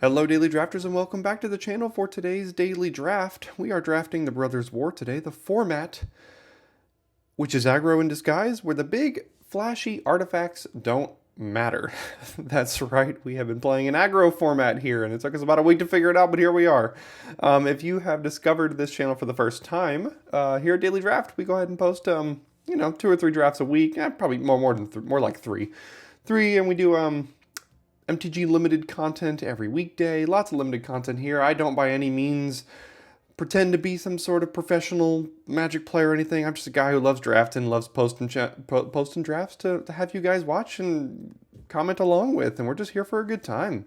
Hello Daily Drafters and welcome back to the channel for today's Daily Draft. We are drafting the Brothers War today, the format, which is aggro in disguise, where the big flashy artifacts don't matter. That's right, we have been playing an aggro format here and it took us about a week to figure it out, but here we are. If you have discovered this channel for the first time, here at Daily Draft, we go ahead and post, 2 or 3 drafts a week, probably more like 3. And we do, MTG Limited content every weekday. Lots of limited content here. I don't by any means pretend to be some sort of professional Magic player or anything. I'm just a guy who loves drafting, loves posting drafts to have you guys watch and comment along with. And we're just here for a good time.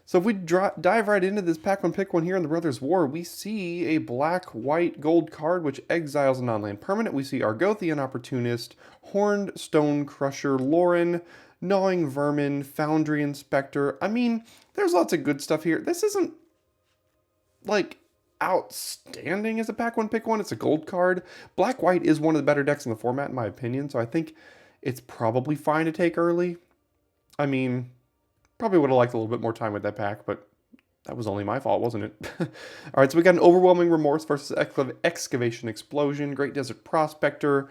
So if we dive right into this pack one pick one here in the Brothers War, we see a black, white, gold card which exiles a non-land permanent. We see Argothian Opportunist, Horned Stone Crusher, Lauren, Gnawing Vermin, Foundry Inspector. I mean, there's lots of good stuff here. This isn't, like, outstanding as a pack one pick one. It's a gold card. Black-white is one of the better decks in the format, in my opinion, so I think it's probably fine to take early. I mean, probably would have liked a little bit more time with that pack, but that was only my fault, wasn't it? All right, so we got an Overwhelming Remorse versus Excavation Explosion, Great Desert Prospector.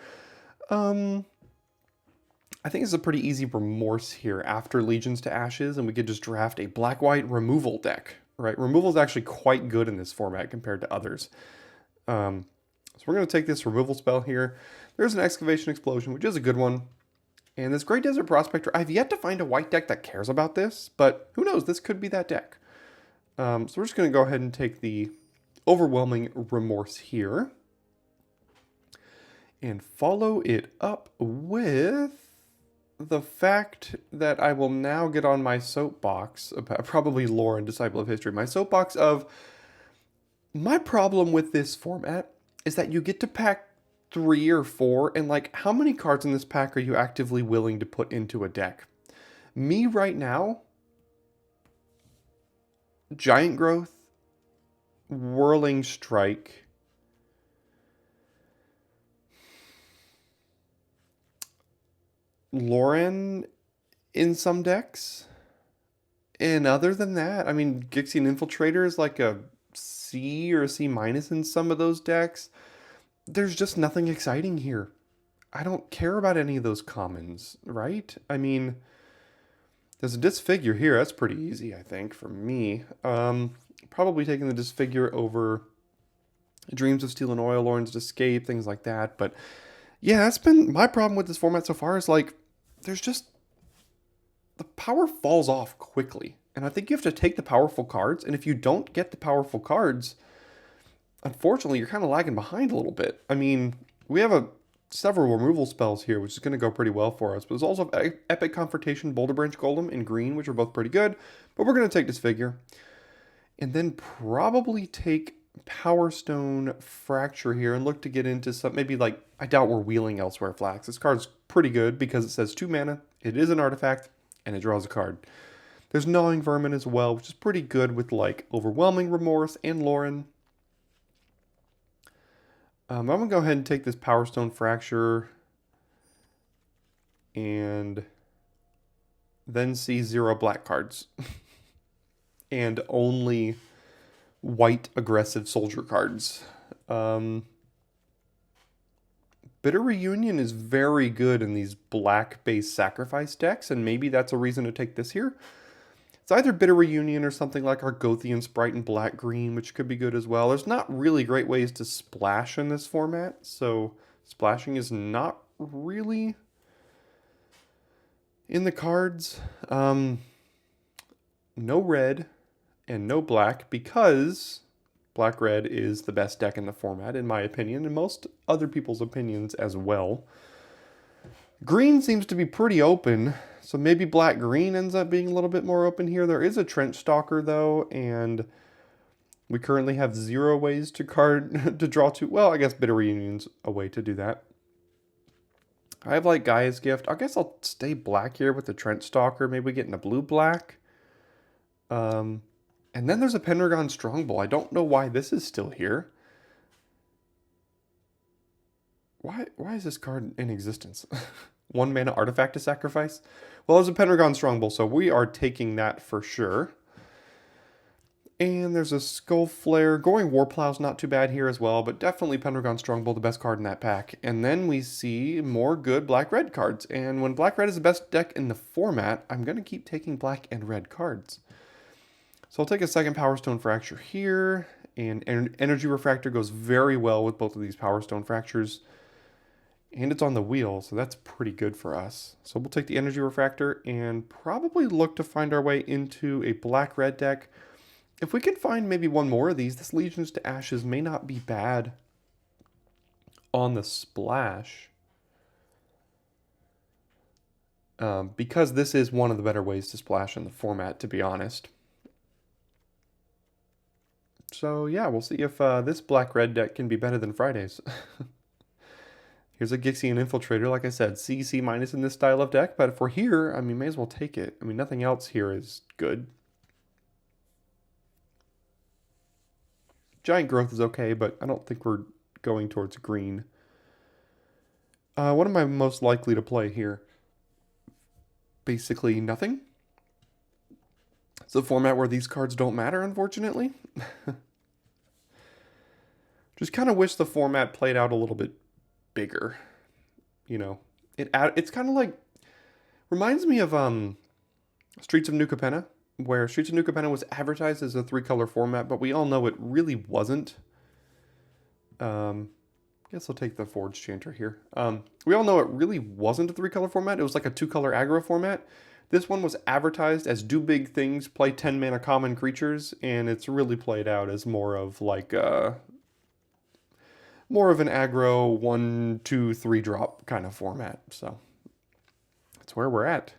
I think it's a pretty easy Remorse here after Legions to Ashes, and we could just draft a black-white removal deck, right? Removal is actually quite good in this format compared to others. So we're going to take this removal spell here. There's an Excavation Explosion, which is a good one. And this Great Desert Prospector, I've yet to find a white deck that cares about this, but who knows? This could be that deck. So we're just going to go ahead and take the Overwhelming Remorse here. And follow it up with the fact that I will now get on my soapbox about probably Lauren, Disciple of History. My soapbox of my problem with this format is that you get to pack 3 or 4, and like, how many cards in this pack are you actively willing to put into a deck? Me right now, Giant Growth, Whirling Strike, Lauren in some decks. And other than that, I mean, Gixian Infiltrator is like a C or a C- in some of those decks. There's just nothing exciting here. I don't care about any of those commons, right? I mean, there's a Disfigure here. That's pretty easy, I think, for me. Probably taking the Disfigure over Dreams of Steel and Oil, Lauren's Escape, things like that. But yeah, that's been my problem with this format so far, is like, there's just, the power falls off quickly. And I think you have to take the powerful cards, and if you don't get the powerful cards, unfortunately, you're kind of lagging behind a little bit. I mean, we have several removal spells here, which is going to go pretty well for us. But there's also Epic Confrontation, Boulder Branch Golem in green, which are both pretty good. But we're going to take Disfigure. And then probably take Power Stone Fracture here and look to get into some, maybe like, I doubt we're wheeling Elsewhere Flax. This card's pretty good because it says 2 mana, it is an artifact, and it draws a card. There's Gnawing Vermin as well, which is pretty good with like Overwhelming Remorse and Lauren. I'm going to go ahead and take this Power Stone Fracture and then see 0 black cards and only white aggressive soldier cards. Bitter Reunion is very good in these black-based sacrifice decks, and maybe that's a reason to take this here. It's either Bitter Reunion or something like Argothian Sprite and Black-Green, which could be good as well. There's not really great ways to splash in this format, so splashing is not really in the cards. No red and no black, because Black-Red is the best deck in the format, in my opinion, and most other people's opinions as well. Green seems to be pretty open, so maybe Black-Green ends up being a little bit more open here. There is a Trench Stalker, though, and we currently have 0 ways to draw 2. Well, I guess Bitter Reunion's a way to do that. I have, like, Gaia's Gift. I guess I'll stay black here with the Trench Stalker. Maybe we get into blue-black. And then there's a Pendragon Strongbow. I don't know why this is still here. Why is this card in existence? 1 mana artifact to sacrifice? Well, there's a Pendragon Strongbow, so we are taking that for sure. And there's a Skull Flare. Goring Warplow's not too bad here as well, but definitely Pendragon Strongbow, the best card in that pack. And then we see more good black-red cards. And when black-red is the best deck in the format, I'm going to keep taking black and red cards. So I'll take a second Power Stone Fracture here. And Energy Refractor goes very well with both of these Power Stone Fractures. And it's on the wheel, so that's pretty good for us. So we'll take the Energy Refractor and probably look to find our way into a black-red deck. If we can find maybe one more of these, this Legions to Ashes may not be bad on the splash. Because this is one of the better ways to splash in the format, to be honest. So yeah, we'll see if this black-red deck can be better than Friday's. Here's a Gixian Infiltrator, like I said, C minus in this style of deck, but if we're here, I mean, may as well take it. I mean, nothing else here is good. Giant Growth is okay, but I don't think we're going towards green. What am I most likely to play here? Basically nothing. It's a format where these cards don't matter, unfortunately. Just kind of wish the format played out a little bit bigger. You know, it's kind of like, reminds me of Streets of New Capenna, where Streets of New Capenna was advertised as a 3-color format, but we all know it really wasn't. Guess I'll take the Forge Chanter here. We all know it really wasn't a 3-color format. It was like a 2-color aggro format. This one was advertised as do big things, play 10 mana common creatures, and it's really played out as more of like more of an aggro 1, 2, 3 drop kind of format. So that's where we're at.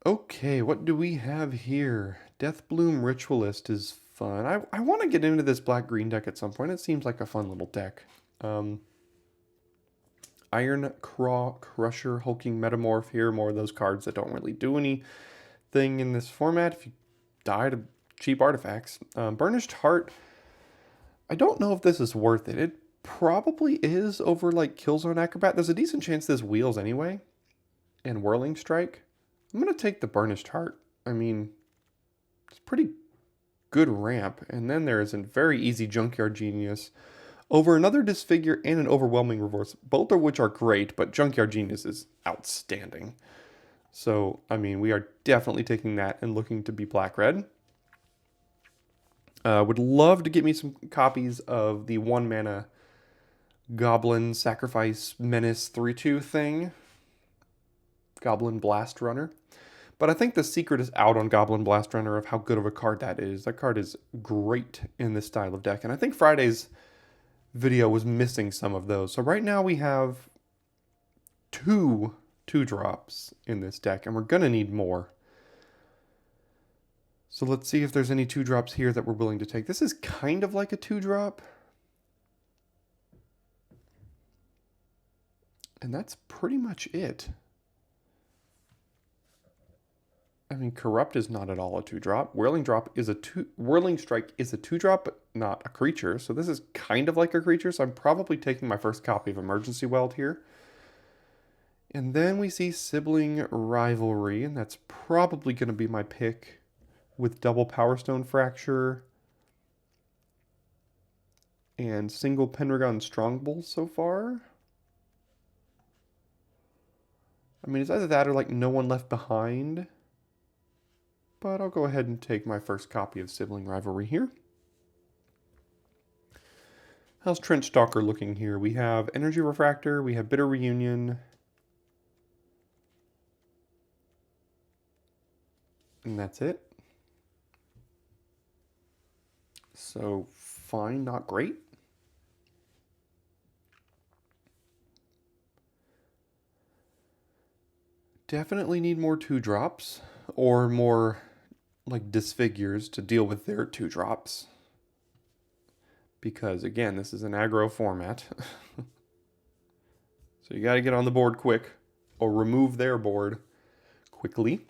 Okay, what do we have here? Deathbloom Ritualist is fun. I want to get into this black-green deck at some point. It seems like a fun little deck. Iron Craw Crusher, Hulking Metamorph here. More of those cards that don't really do anything in this format if you die to cheap artifacts. Burnished Heart. I don't know if this is worth it. It probably is over like Killzone Acrobat. There's a decent chance this wheels anyway. And Whirling Strike. I'm going to take the Burnished Heart. I mean, it's pretty good ramp. And then there is a very easy Junkyard Genius over another Disfigure and an Overwhelming Reverse, both of which are great, but Junkyard Genius is outstanding. So, I mean, we are definitely taking that and looking to be black-red. Would love to get me some copies of the 1-mana Goblin Sacrifice Menace 3/2 thing. Goblin Blast Runner. But I think the secret is out on Goblin Blast Runner of how good of a card that is. That card is great in this style of deck. And I think Friday's video was missing some of those. So right now we have 2 2-drops in this deck. And we're going to need more. So let's see if there's any 2-drops here that we're willing to take. This is kind of like a 2-drop. And that's pretty much it. I mean, Corrupt is not at all a 2-drop. Whirling Strike is a 2-drop, but not a creature. So this is kind of like a creature. So I'm probably taking my first copy of Emergency Weld here. And then we see Sibling Rivalry, and that's probably going to be my pick with double Power Stone Fracture and single Pendragon Strongbow so far. I mean, it's either that or like No One Left Behind. But I'll go ahead and take my first copy of Sibling Rivalry here. How's Trench Stalker looking here? We have Energy Refractor, we have Bitter Reunion. And that's it. So, fine, not great. Definitely need more 2-drops. Or more like Disfigures to deal with their 2-drops. Because again, this is an aggro format. So you got to get on the board quick or remove their board quickly.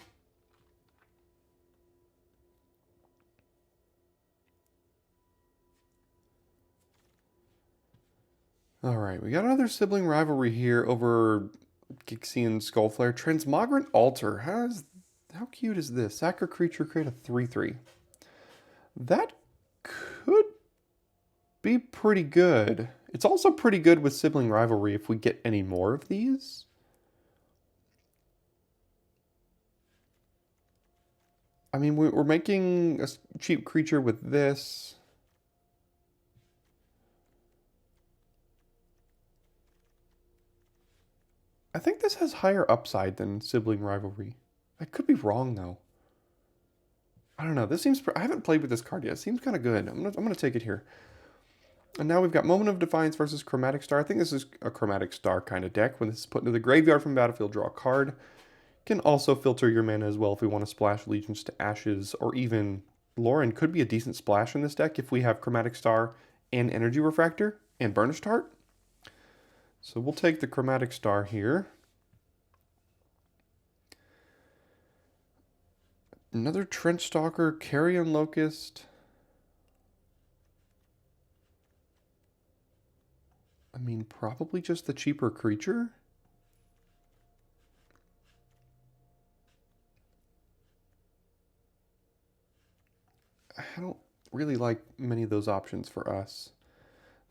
All right, we got another Sibling Rivalry here over Gixian Skullflare. Transmogrant Altar. How cute is this? Sack a creature, create a 3/3. That could be pretty good. It's also pretty good with Sibling Rivalry if we get any more of these. I mean, we're making a cheap creature with this. I think this has higher upside than Sibling Rivalry. I could be wrong, though. I don't know. This seems... I haven't played with this card yet. It seems kind of good. I'm gonna take it here. And now we've got Moment of Defiance versus Chromatic Star. I think this is a Chromatic Star kind of deck. When this is put into the graveyard from battlefield, draw a card. Can also filter your mana as well if we want to splash Allegiance to Ashes, or even Lauren could be a decent splash in this deck if we have Chromatic Star and Energy Refractor and Burnished Heart. So we'll take the Chromatic Star here. Another Trench Stalker, Carrion Locust. I mean, probably just the cheaper creature. I don't really like many of those options for us.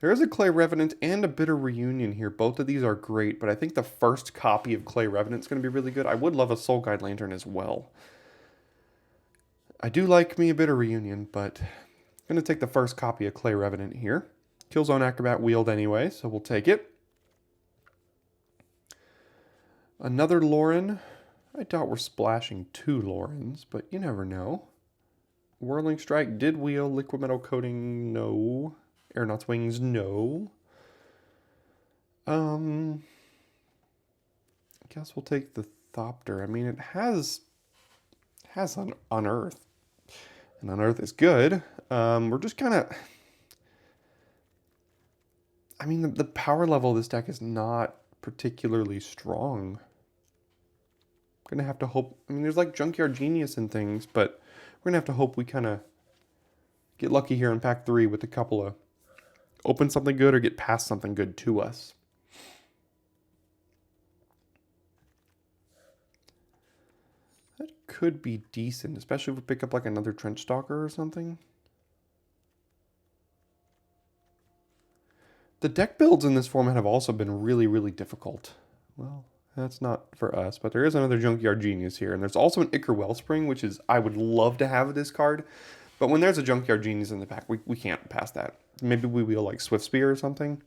There is a Clay Revenant and a Bitter Reunion here. Both of these are great, but I think the first copy of Clay Revenant is going to be really good. I would love a Soul Guide Lantern as well. I do like me a Bitter Reunion, but I'm going to take the first copy of Clay Revenant here. Killzone Acrobat wheeled anyway, so we'll take it. Another Lauren. I doubt we're splashing 2 Laurens, but you never know. Whirling Strike did wheel. Liquid Metal Coating, no. Aeronaut's Wings, no. I guess we'll take the Thopter. I mean, it has Unearth. And Unearth is good. We're just kind of... I mean, the power level of this deck is not particularly strong. I'm going to have to hope... I mean, there's like Junkyard Genius and things, but we're going to have to hope we kind of get lucky here in pack 3 with a couple of... open something good or get past something good to us. That could be decent, especially if we pick up like another Trench Stalker or something. The deck builds in this format have also been really, really difficult. Well, that's not for us, but there is another Junkyard Genius here. And there's also an Ichor Wellspring, which is, I would love to have this card. But when there's a Junkyard Genius in the pack, we can't pass that. Maybe we wheel like Swift Spear or something.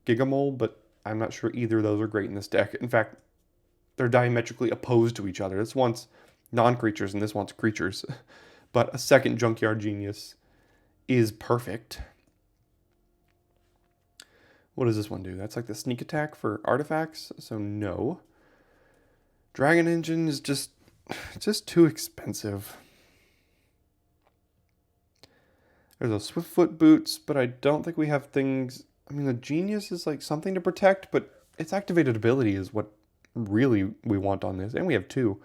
Gigamole, but I'm not sure either of those are great in this deck. In fact, they're diametrically opposed to each other. This one's non-creatures and this one's creatures. But a second Junkyard Genius is perfect. What does this one do? That's like the sneak attack for artifacts, so no. Dragon Engine is just too expensive. There's a Swiftfoot Boots, but I don't think we have things... I mean, the Genius is like something to protect, but its activated ability is what really we want on this. And we have 2.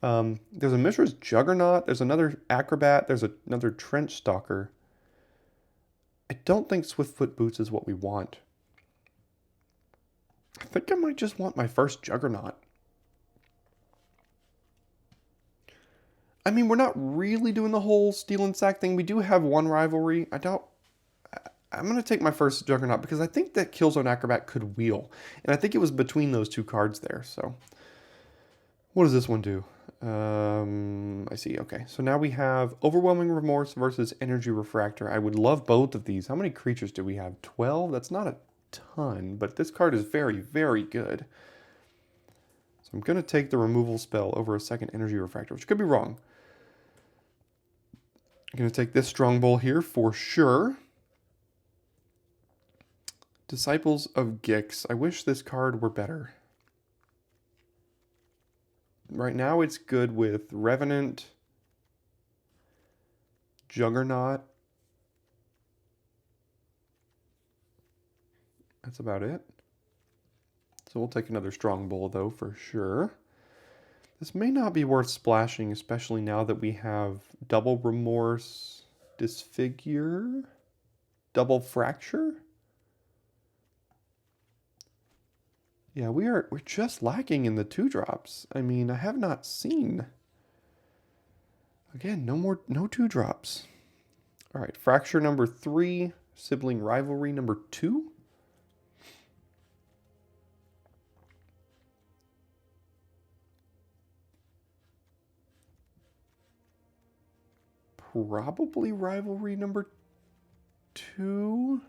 There's a Mishra's Juggernaut. There's another Acrobat. There's another Trench Stalker. I don't think Swiftfoot Boots is what we want. I think I might just want my first Juggernaut. I mean, we're not really doing the whole Steel and Sack thing. We do have 1 rivalry. I'm going to take my first Juggernaut because I think that Killzone Acrobat could wheel. And I think it was between those 2 cards there. So, what does this one do? I see. Okay. So now we have Overwhelming Remorse versus Energy Refractor. I would love both of these. How many creatures do we have? 12? That's not a ton, but this card is very, very good. So I'm going to take the removal spell over a second Energy Refractor, which could be wrong. I'm going to take this Strongbow here for sure. Disciples of Gix. I wish this card were better. Right now it's good with Revenant, Juggernaut. That's about it. So we'll take another Strongbow though for sure. This may not be worth splashing, especially now that we have Double Remorse, Disfigure, Double Fracture. Yeah, we're just lacking in the 2-drops. I mean, I have not seen... Again, no 2-drops. All right, Fracture number 3, Sibling Rivalry number 2. Probably Rivalry number 2.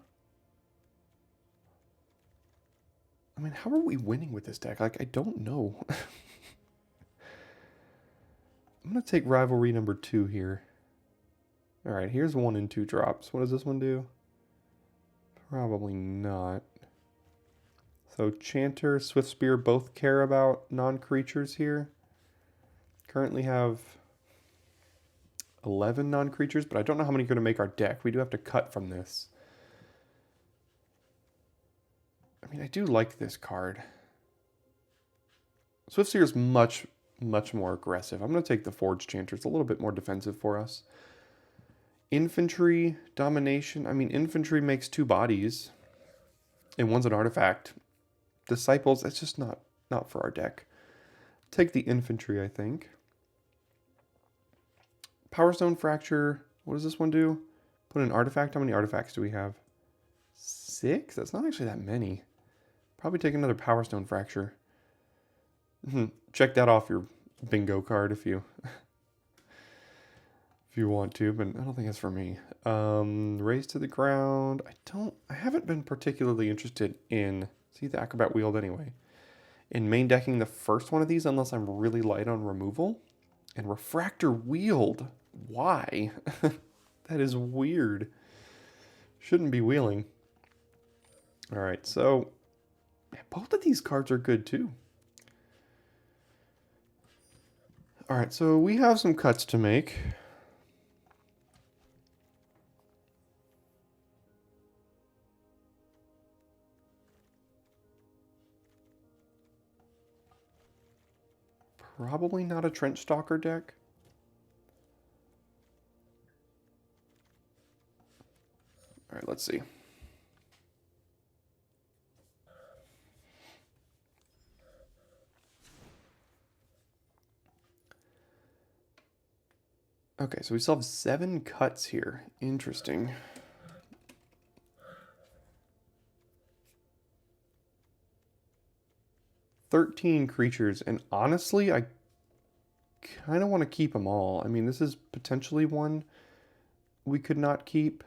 I mean, how are we winning with this deck? Like, I don't know. I'm going to take Rivalry number 2 here. All right, here's 1 and 2 drops. What does this one do? Probably not. So Chanter, Swift Spear both care about non-creatures here. Currently have 11 non-creatures, but I don't know how many are going to make our deck. We do have to cut from this. I mean, I do like this card. Swift Spear is much more aggressive. I'm going to take the Forge Chanter. It's a little bit more defensive for us. Infantry, Domination. I mean, Infantry makes 2 bodies, and one's an artifact. Disciples, it's just not for our deck. Take the Infantry, I think. Power Stone Fracture. What does this one do? Put an artifact. How many artifacts do we have? 6? That's not actually that many. Probably take another Power Stone Fracture. Check that off your bingo card if you want to, but I don't think that's for me. Raise to the ground. I haven't been particularly interested in, see the Acrobat Wield anyway, in main decking the first one of these unless I'm really light on removal. And Refractor Wield. Why? That is weird. Shouldn't be wheeling. All right, so yeah, both of these cards are good too. All right, so we have some cuts to make. Probably not a Trench Stalker deck. All right, let's see. Okay, so we still have 7 cuts here. Interesting. "13 creatures, and honestly, I kind of want to keep them all. I mean, this is potentially one we could not keep.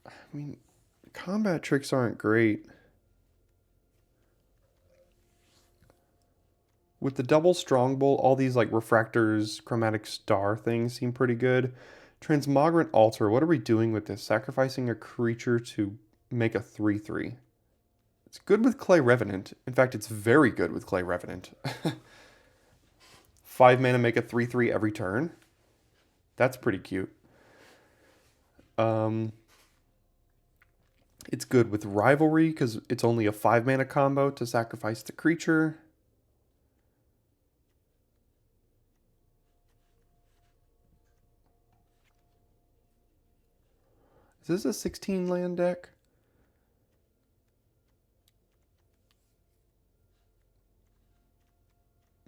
I mean, combat tricks aren't great. With the double Strongbolt, all these like Refractors, Chromatic Star things seem pretty good. Transmogrant Altar, what are we doing with this? Sacrificing a creature to make a 3/3. It's good with Clay Revenant. In fact, it's very good with Clay Revenant. 5 mana, make a 3/3 every turn. That's pretty cute. It's good with Rivalry because it's only a 5 mana combo to sacrifice the creature. Is this a 16 land deck?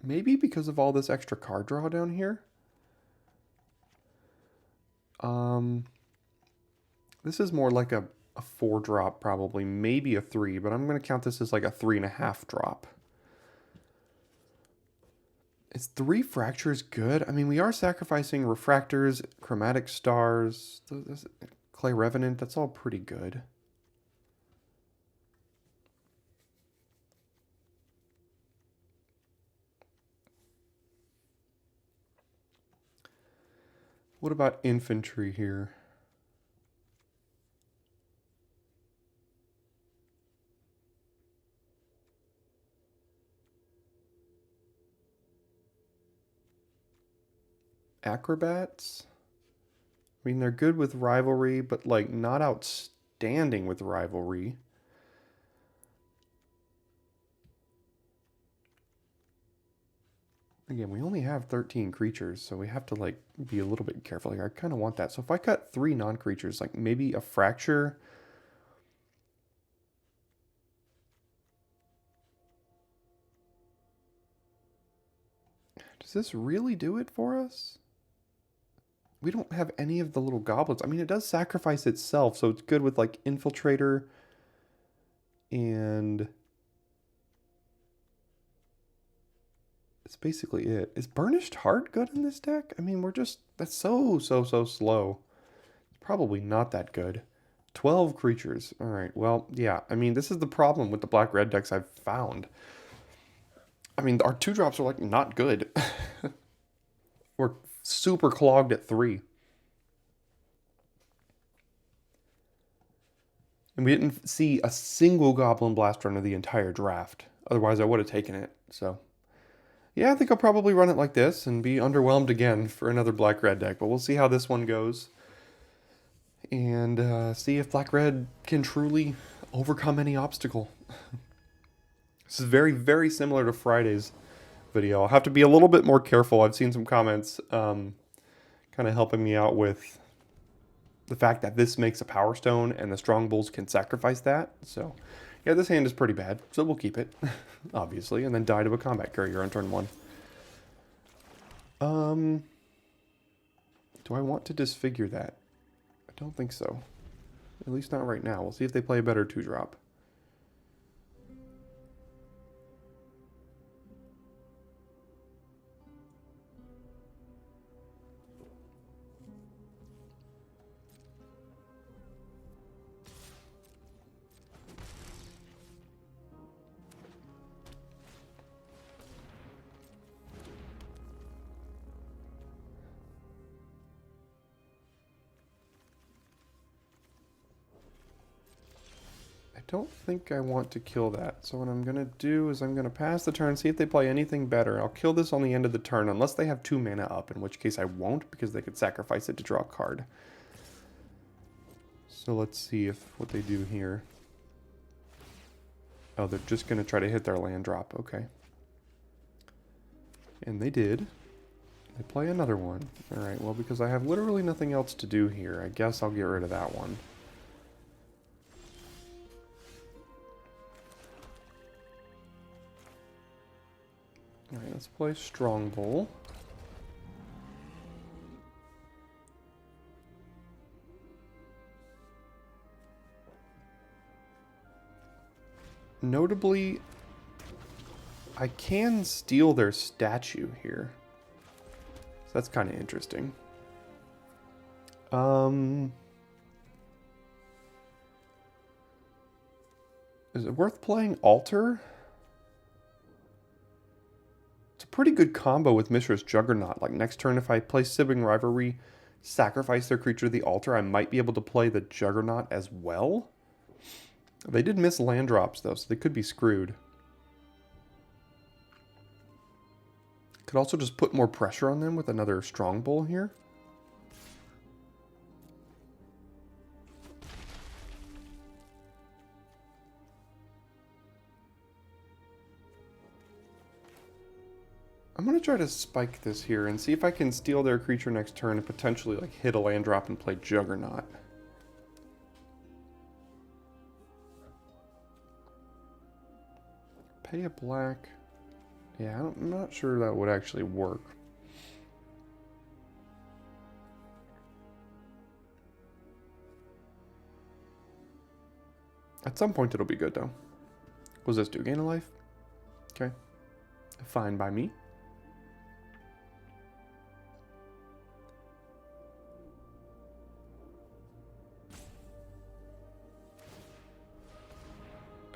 Maybe because of all this extra card draw down here. This is more like a 4-drop probably, maybe a 3, but I'm going to count this as like a 3.5 drop. Is 3 Fractures good? I mean, we are sacrificing Refractors, Chromatic Stars, Clay Revenant. That's all pretty good. What about Infantry here? Acrobats? I mean, they're good with Rivalry, but like not outstanding with Rivalry. Again, we only have 13 creatures, so we have to like be a little bit careful here. I kind of want that. So if I cut 3 non-creatures, like maybe a Fracture. Does this really do it for us? We don't have any of the little goblins. I mean, it does sacrifice itself, so it's good with like Infiltrator and it's basically it. Is Burnished Heart good in this deck? I mean, that's so slow. It's probably not that good. 12 creatures. All right, well, yeah. I mean, this is the problem with the black-red decks I've found. I mean, our 2-drops are like not good. We're super clogged at 3. And we didn't see a single Goblin Blast Runner the entire draft. Otherwise, I would have taken it. So, yeah, I think I'll probably run it like this and be underwhelmed again for another black-red deck. But we'll see how this one goes. And see if black-red can truly overcome any obstacle. This is very, very similar to Friday's video. I'll have to be a little bit more careful. I've seen some comments kind of helping me out with the fact that this makes a Power Stone and the Strong Bulls can sacrifice that. So, yeah, this hand is pretty bad. So we'll keep it, obviously, and then die to a combat carrier on turn 1. Do I want to disfigure that? I don't think so. At least not right now. We'll see if they play a better 2-drop. I don't think I want to kill that. So what I'm going to do is I'm going to pass the turn, see if they play anything better. I'll kill this on the end of the turn, unless they have 2 mana up, in which case I won't, because they could sacrifice it to draw a card. So let's see what they do here. Oh, they're just going to try to hit their land drop. Okay. And they did. They play another one. Alright, well, because I have literally nothing else to do here, I guess I'll get rid of that one. Alright, let's play Strong Bull. Notably, I can steal their statue here. So that's kind of interesting. Is it worth playing Altar? It's a pretty good combo with Mishra's Juggernaut. Like next turn, if I play Sibling Rivalry, sacrifice their creature to the altar, I might be able to play the Juggernaut as well. They did miss land drops though, so they could be screwed. Could also just put more pressure on them with another Strong Bull here. I'm going to try to spike this here and see if I can steal their creature next turn and potentially like hit a land drop and play Juggernaut. Pay a black. Yeah, I'm not sure that would actually work. At some point it'll be good though. What does this do? Gain a life? Okay. Fine by me.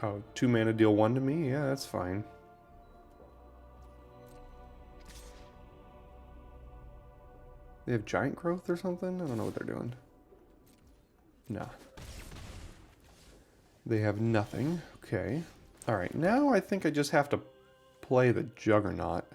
Oh, 2 mana deal 1 to me? Yeah, that's fine. They have giant growth or something? I don't know what they're doing. No. They have nothing. Okay. Alright, now I think I just have to play the Juggernaut.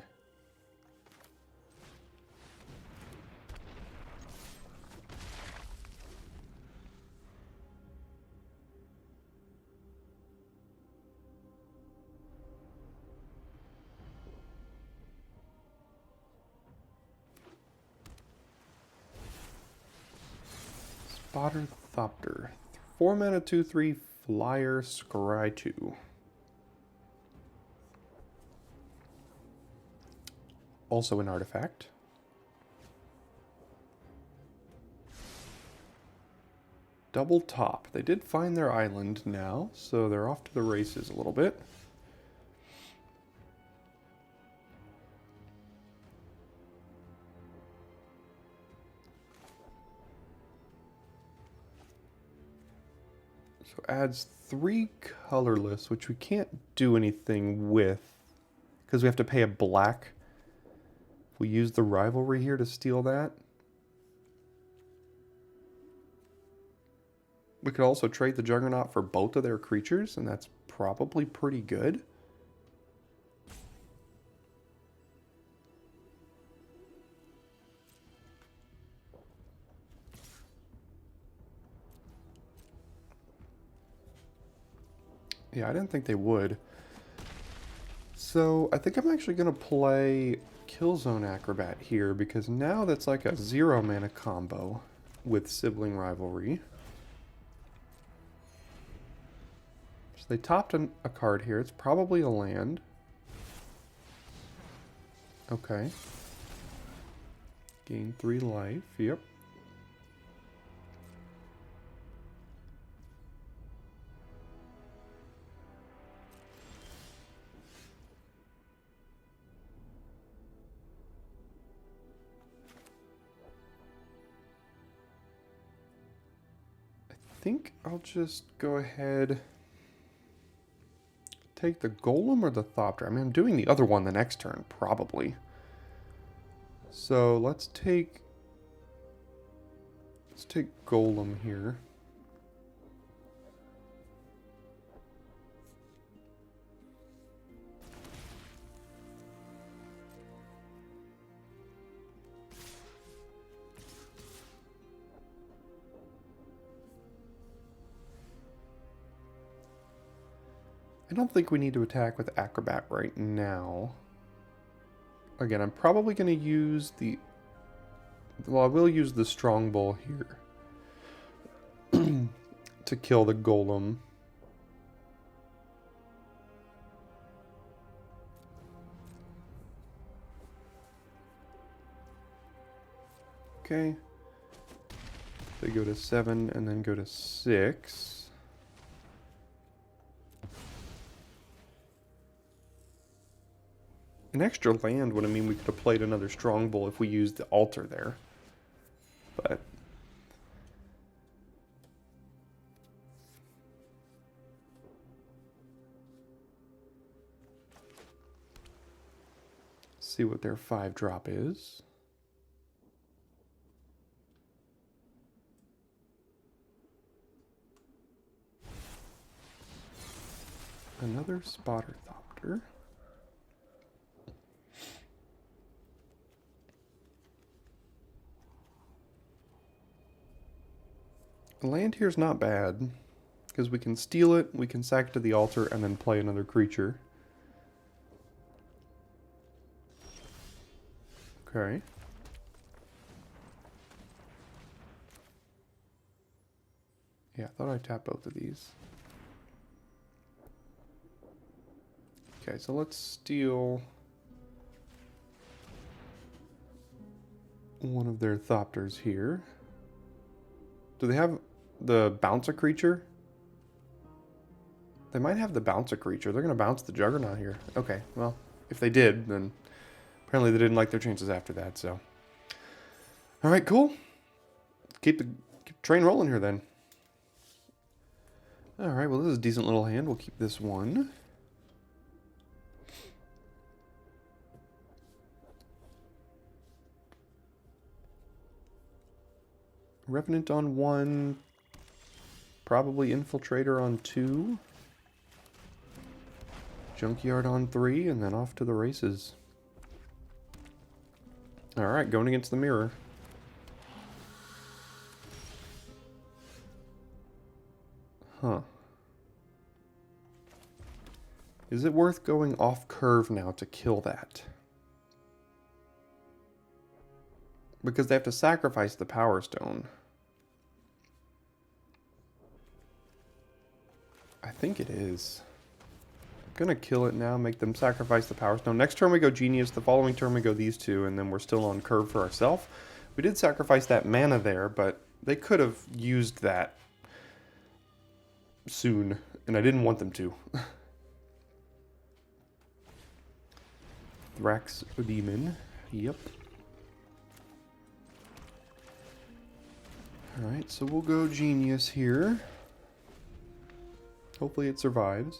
Spotter Thopter. 4 mana 2/3 flyer scry 2. also an artifact. Double top. They did find their island now, so they're off to the races a little bit. So adds 3 colorless, which we can't do anything with because we have to pay a black. If we use the rivalry here to steal that. We could also trade the Juggernaut for both of their creatures, and that's probably pretty good. Yeah, I didn't think they would. So I think I'm actually going to play Killzone Acrobat here, because now that's like a 0 mana combo with Sibling Rivalry. So they topped a card here. It's probably a land. Okay. Gain 3 life. Yep. I think I'll just go ahead, take the Golem or the Thopter. I mean, I'm doing the other one the next turn, probably. So let's take Golem here. I don't think we need to attack with Acrobat right now. Again, I'm probably going to use the... Well, I will use the Strongbow here to kill the Golem. Okay. They go to 7 and then go to 6. An extra land would mean we could have played another Strongbow if we used the altar there. But... see what their 5-drop is. Another Spotter Thopter. The land here is not bad, because we can steal it, we can sack it to the altar, and then play another creature. Okay. Yeah, I thought I tapped both of these. Okay, so let's steal one of their Thopters here. Do they have the bounce a creature? They might have the bounce a creature. They're going to bounce the Juggernaut here. Okay, well, if they did, then apparently they didn't like their chances after that, so. Alright, cool. Keep the train rolling here then. Alright, well, this is a decent little hand. We'll keep this one. Revenant on 1, probably Infiltrator on 2, Junkyard on 3, and then off to the races. Alright, going against the mirror. Huh. Is it worth going off curve now to kill that? Because they have to sacrifice the Power Stone. I think it is. Gonna kill it now, make them sacrifice the Power Stone. Next turn we go Genius, the following turn we go these two, and then we're still on curve for ourselves. We did sacrifice that mana there, but they could have used that soon, and I didn't want them to. Thrax Demon. Yep. Alright, so we'll go Genius here. Hopefully it survives.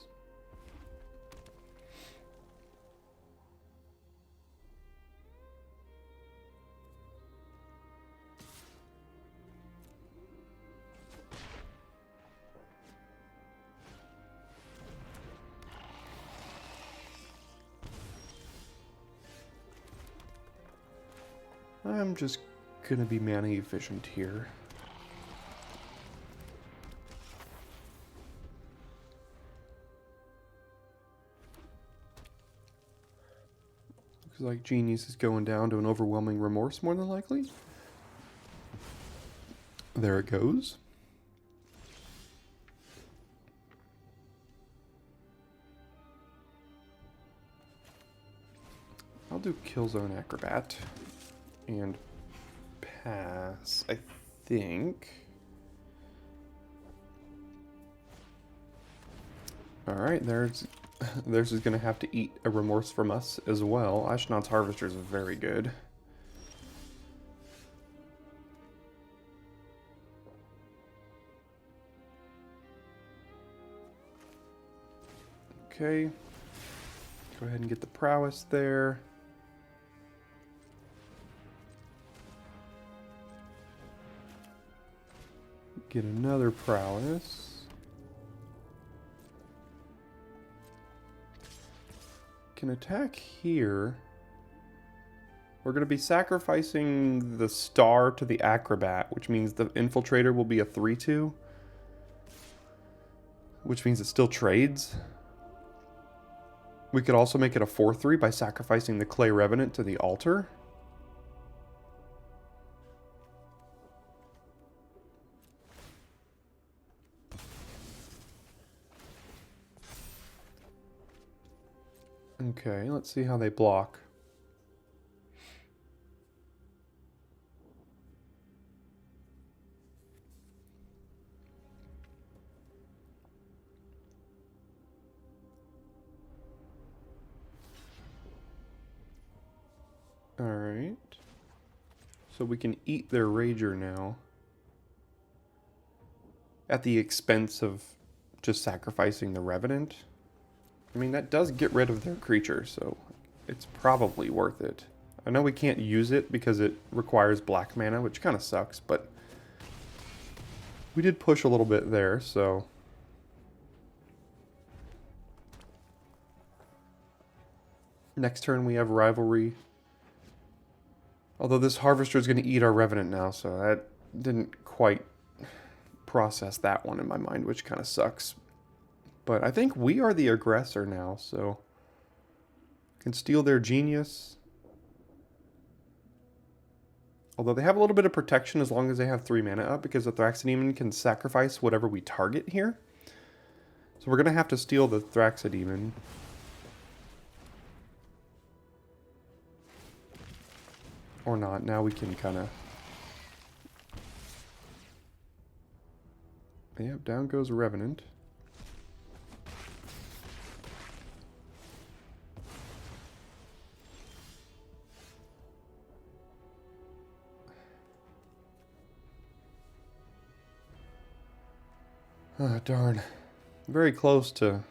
I'm just gonna be mana efficient here. Looks like Genius is going down to an overwhelming remorse, more than likely. There it goes. I'll do Killzone Acrobat. And pass, I think. Alright, theirs is going to have to eat a remorse from us as well. Ashnod's Harvester is very good. Okay. Go ahead and get the prowess there. Get another prowess. Can attack here. We're going to be sacrificing the star to the acrobat, which means the infiltrator will be a 3/2. Which means it still trades. We could also make it a 4/3 by sacrificing the clay revenant to the altar. Okay, let's see how they block. Alright. So we can eat their Rager now. At the expense of just sacrificing the Revenant. I mean, that does get rid of their creature, so it's probably worth it. I know we can't use it because it requires black mana, which kind of sucks, but we did push a little bit there, so... Next turn we have Rivalry. Although this Harvester is going to eat our Revenant now, so that didn't quite process that one in my mind, which kind of sucks. But I think we are the aggressor now, so... Can steal their Genius. Although they have a little bit of protection as long as they have 3 mana up, because the Thraxodemon can sacrifice whatever we target here. So we're going to have to steal the Thraxodemon. Or not. Now we can kind of... Yep, down goes Revenant. Ah, darn. Very close to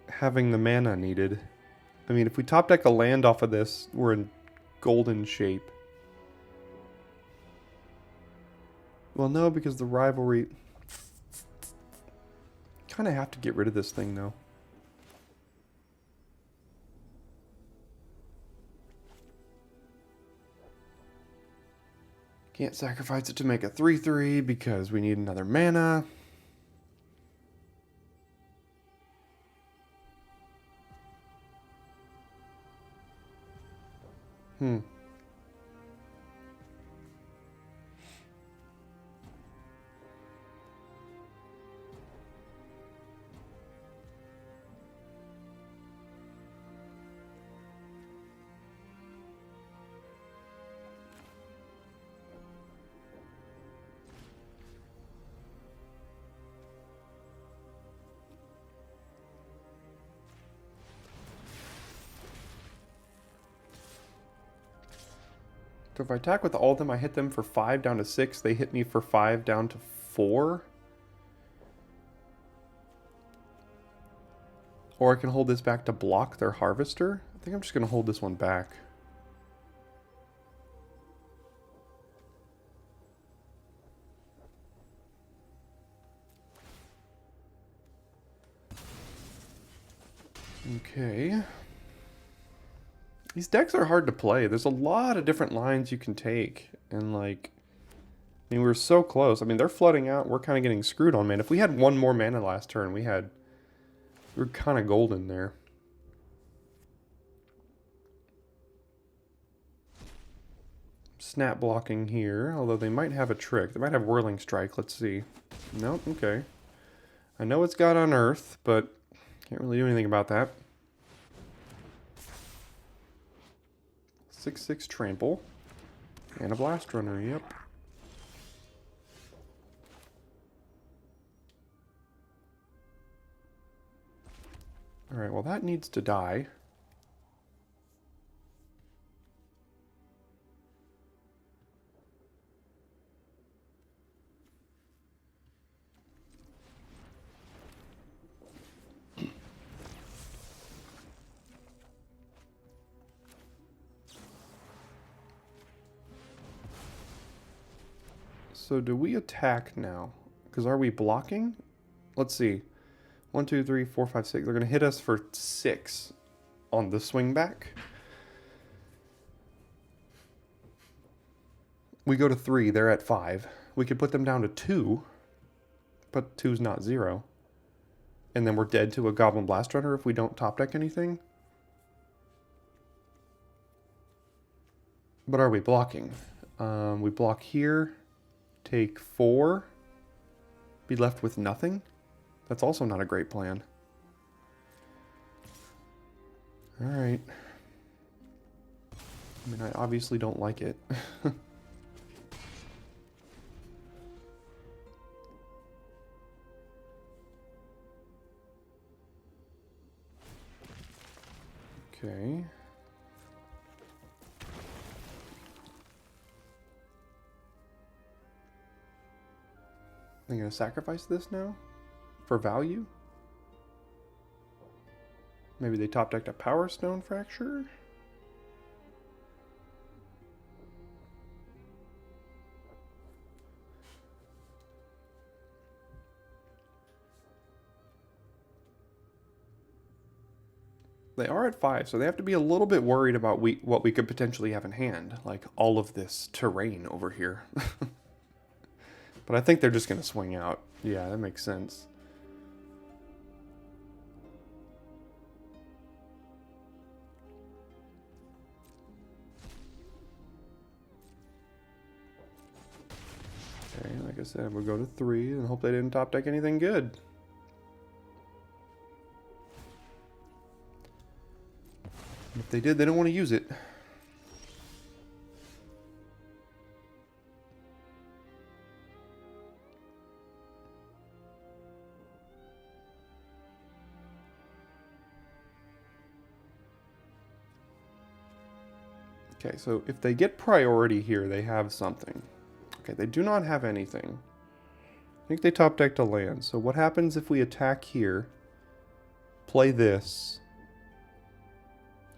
having the mana needed. I mean, if we top deck a land off of this, we're in golden shape. Well, no, because the Rivalry... Kind of have to get rid of this thing, though. Can't sacrifice it to make a 3/3 because we need another mana. So if I attack with all of them, I hit them for 5 down to 6. They hit me for 5 down to 4. Or I can hold this back to block their Harvester. I think I'm just going to hold this one back. Okay. These decks are hard to play. There's a lot of different lines you can take. And like, I mean, we were so close. I mean, they're flooding out. We're kind of getting screwed on mana. If we had one more mana last turn, we were kind of golden there. Snap blocking here, although they might have a trick. They might have Whirling Strike. Let's see. Nope, okay. I know it's got Unearth, but can't really do anything about that. 6/6 Trample. And a Blast Runner, yep. Alright, well that needs to die. So do we attack now? Because are we blocking? Let's see. 1, 2, 3, 4, 5, 6. They're going to hit us for 6 on the swing back. We go to 3. They're at 5. We could put them down to 2. But 2's not 0. And then we're dead to a Goblin Blast Runner if we don't top deck anything. But are we blocking? We block here. Take 4. Be left with nothing. That's also not a great plan. Alright. I mean, I obviously don't like it. Okay. I'm going to sacrifice this now? For value? Maybe they top decked a Power Stone Fracture? They are at 5, so they have to be a little bit worried about what we could potentially have in hand. Like all of this terrain over here. But I think they're just going to swing out. Yeah, that makes sense. Okay, like I said, we'll go to 3 and hope they didn't top deck anything good. If they did, they don't want to use it. Okay, so if they get priority here, they have something. Okay, they do not have anything. I think they top decked a land. So what happens if we attack here, play this?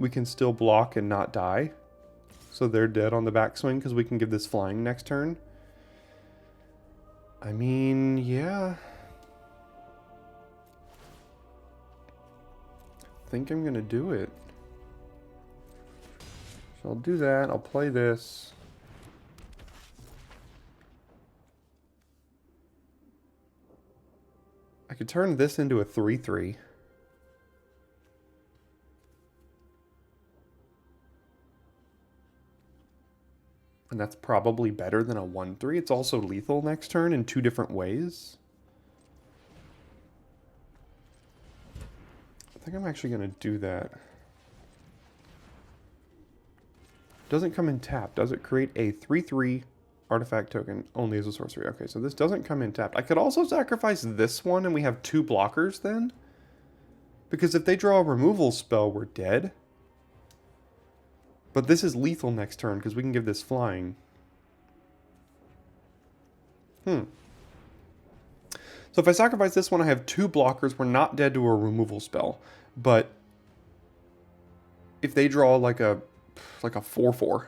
We can still block and not die. So they're dead on the backswing because we can give this flying next turn. I mean, yeah. I think I'm going to do it. So I'll do that. I'll play this. I could turn this into a 3/3. And that's probably better than a 1/3. It's also lethal next turn in 2 different ways. I think I'm actually going to do that. Doesn't come in tap. Does it create a 3/3 artifact token only as a sorcery? Okay, so this doesn't come in tapped. I could also sacrifice this one and we have 2 blockers then. Because if they draw a removal spell, we're dead. But this is lethal next turn because we can give this flying. So if I sacrifice this one, I have 2 blockers. We're not dead to a removal spell. But if they draw like a 4/4,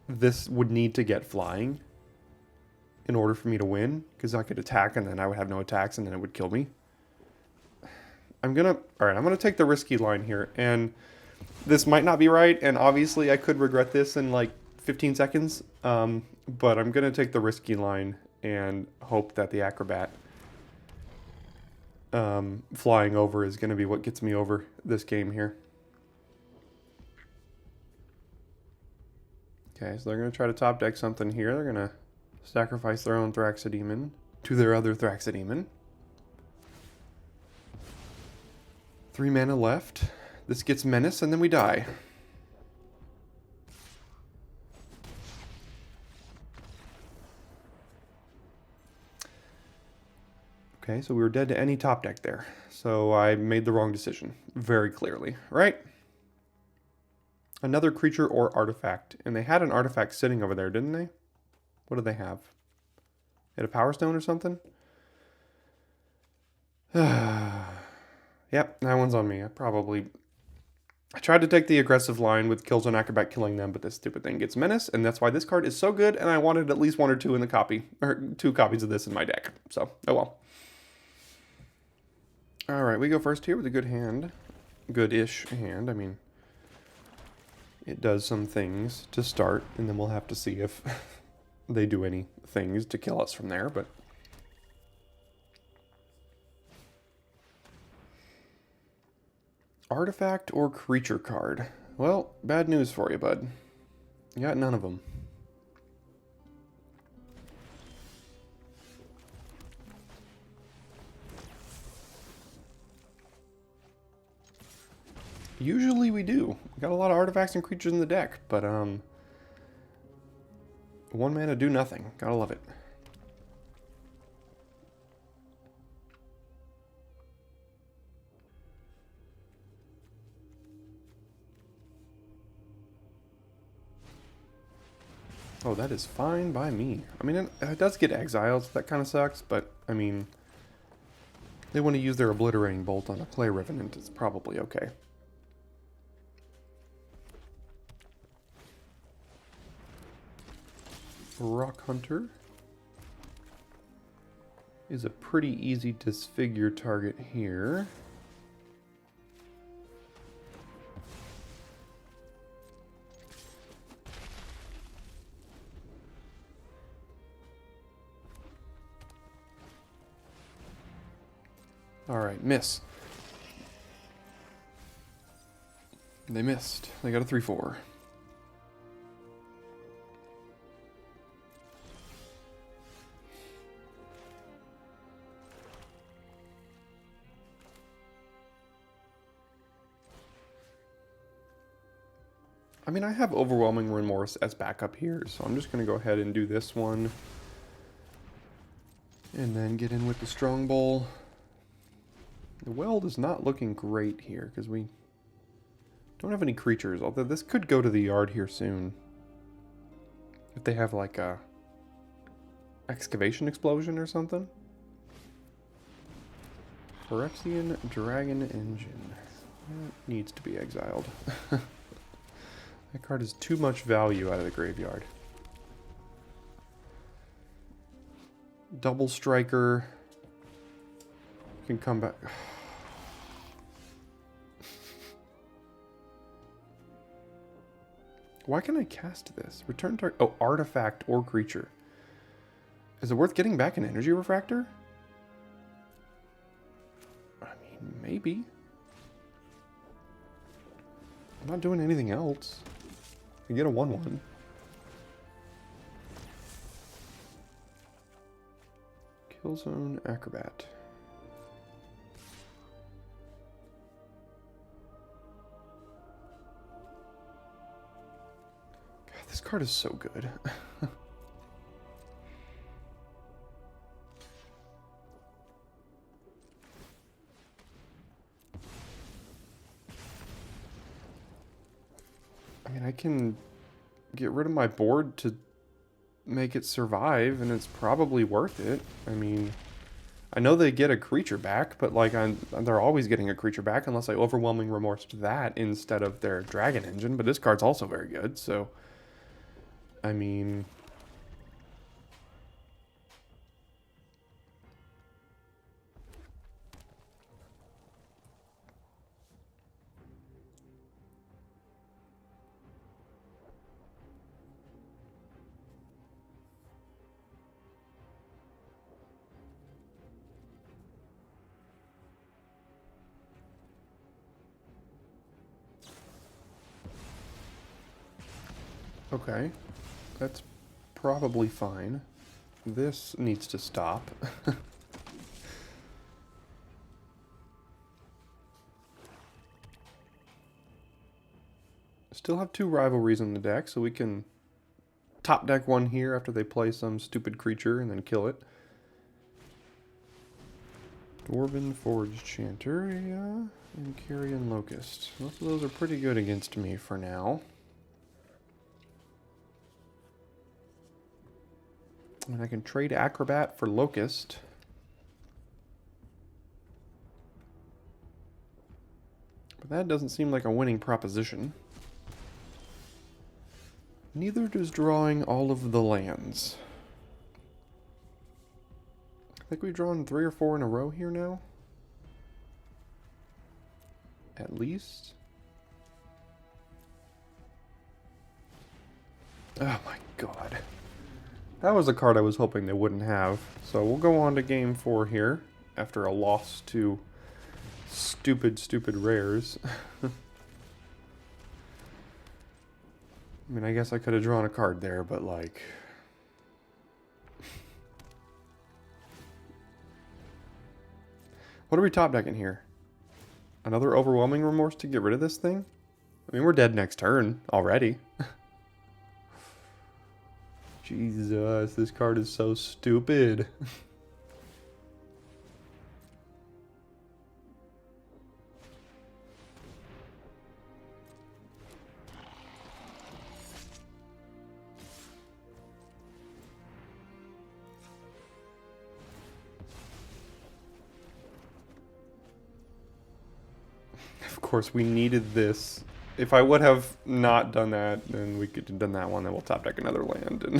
this would need to get flying in order for me to win, because I could attack and then I would have no attacks and then it would kill me. I'm gonna take the risky line here, and this might not be right, and obviously I could regret this in like 15 seconds, but I'm gonna take the risky line and hope that the acrobat flying over is gonna be what gets me over this game here. Okay, so they're gonna try to top deck something here. They're gonna sacrifice their own Thraxodemon to their other Thraxodemon. 3 mana left. This gets Menace, and then we die. Okay, so we were dead to any top deck there. So I made the wrong decision, very clearly, right? Another creature or artifact. And they had an artifact sitting over there, didn't they? What do they have? They had a Power Stone or something? Yep, that one's on me. I tried to take the aggressive line with Killzone Acrobat killing them, but this stupid thing gets Menace, and that's why this card is so good, and I wanted at least 1 or 2 in the copy, or 2 copies of this in my deck. So, oh well. Alright, we go first here with a good hand. Good-ish hand, I mean, it does some things to start, and then we'll have to see if they do any things to kill us from there, but... Artifact or creature card? Well, bad news for you, bud. You got none of them. Usually we do. We got a lot of artifacts and creatures in the deck, but 1 mana do nothing. Gotta love it. Oh, that is fine by me. I mean, it does get exiled, so that kind of sucks, but, I mean, they want to use their Obliterating Bolt on a Clay Revenant, it's probably okay. Rock Hunter is a pretty easy disfigure target here. Alright, miss. They missed. They got a 3/4. I mean, I have Overwhelming Remorse as backup here, so I'm just going to go ahead and do this one. And then get in with the Strong Bowl. The Weld is not looking great here, because we don't have any creatures, although this could go to the yard here soon. If they have, like, a Excavation Explosion or something. Phyrexian Dragon Engine. That needs to be exiled. That card is too much value out of the graveyard. Double Striker. Can come back. Why can I cast this? Return target. Oh, artifact or creature. Is it worth getting back an Energy Refractor? I mean, maybe. I'm not doing anything else. I get a 1/1. Killzone Acrobat. God, this card is so good. I mean, I can get rid of my board to make it survive, and it's probably worth it. I mean, I know they get a creature back, but like they're always getting a creature back unless I overwhelming remorse to that instead of their dragon engine. But this card's also very good, so I mean, okay, that's probably fine. This needs to stop. Still have 2 rivalries in the deck, so we can top deck one here after they play some stupid creature and then kill it. Dwarven Forge Chanter, yeah, and Carrion Locust. Both of those are pretty good against me for now. And I can trade Acrobat for Locust. But that doesn't seem like a winning proposition. Neither does drawing all of the lands. I think we've drawn 3 or 4 in a row here now. At least. Oh my god. That was a card I was hoping they wouldn't have. So we'll go on to game 4 here after a loss to stupid, stupid rares. I mean, I guess I could have drawn a card there, but like... What are we top decking here? Another overwhelming remorse to get rid of this thing? I mean, we're dead next turn already. Jesus, this card is so stupid. Of course, we needed this. If I would have not done that, then we could have done that one, then we'll top deck another land. And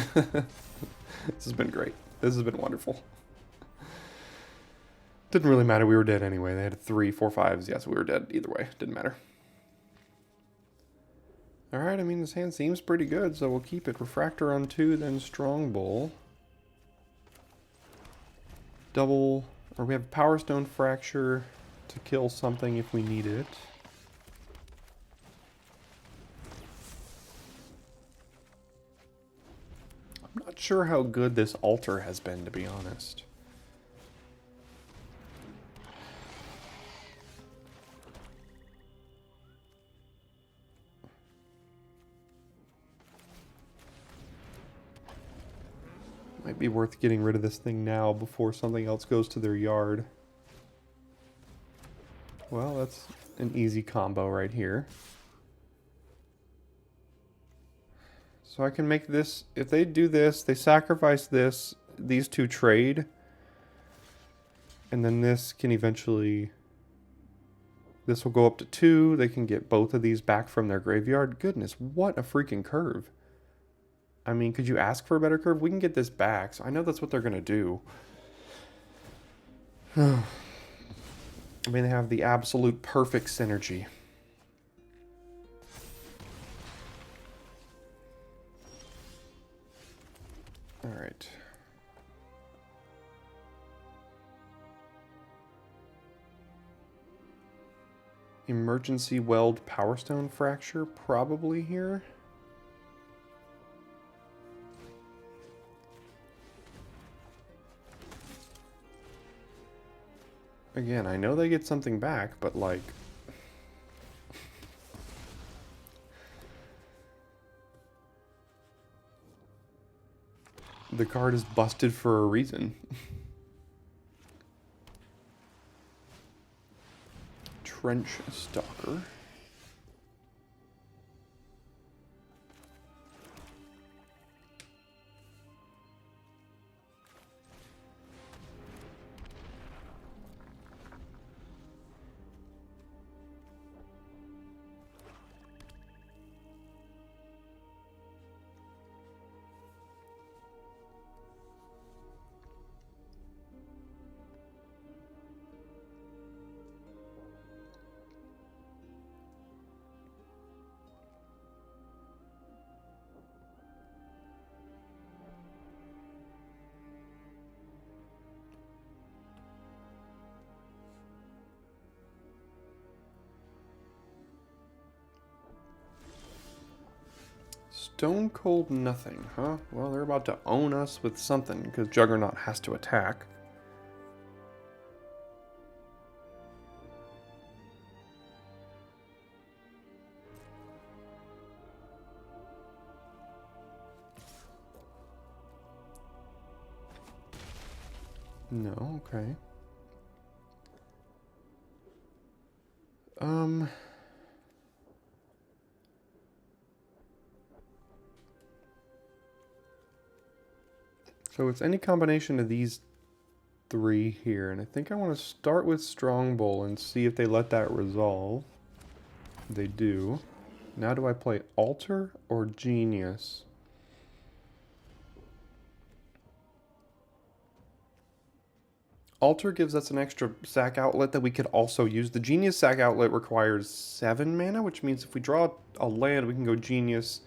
this has been great. This has been wonderful. Didn't really matter. We were dead anyway. They had 3, 4, 5s. Yes, we were dead either way. Didn't matter. Alright, I mean, this hand seems pretty good, so we'll keep it. Refractor on 2, then Strongbowl. Double, or we have Power Stone Fracture to kill something if we need it. I'm not sure how good this altar has been, to be honest. Might be worth getting rid of this thing now before something else goes to their yard. Well, that's an easy combo right here. So I can make this, if they do this, they sacrifice this, these 2 trade. And then this can eventually, this will go up to 2. They can get both of these back from their graveyard. Goodness, what a freaking curve. I mean, could you ask for a better curve? We can get this back, so I know that's what they're going to do. I mean, they have the absolute perfect synergy. All right. Emergency Weld Power Stone Fracture, probably here. Again, I know they get something back, but like... the card is busted for a reason. Trench Stalker. Stone Cold nothing, huh? Well, they're about to own us with something, because Juggernaut has to attack. No, okay. So it's any combination of these three here, and I think I want to start with Strongbow and see if they let that resolve. They do. Now do I play Altar or Genius? Altar gives us an extra sack outlet that we could also use. The Genius sack outlet requires 7 mana, which means if we draw a land, we can go Genius,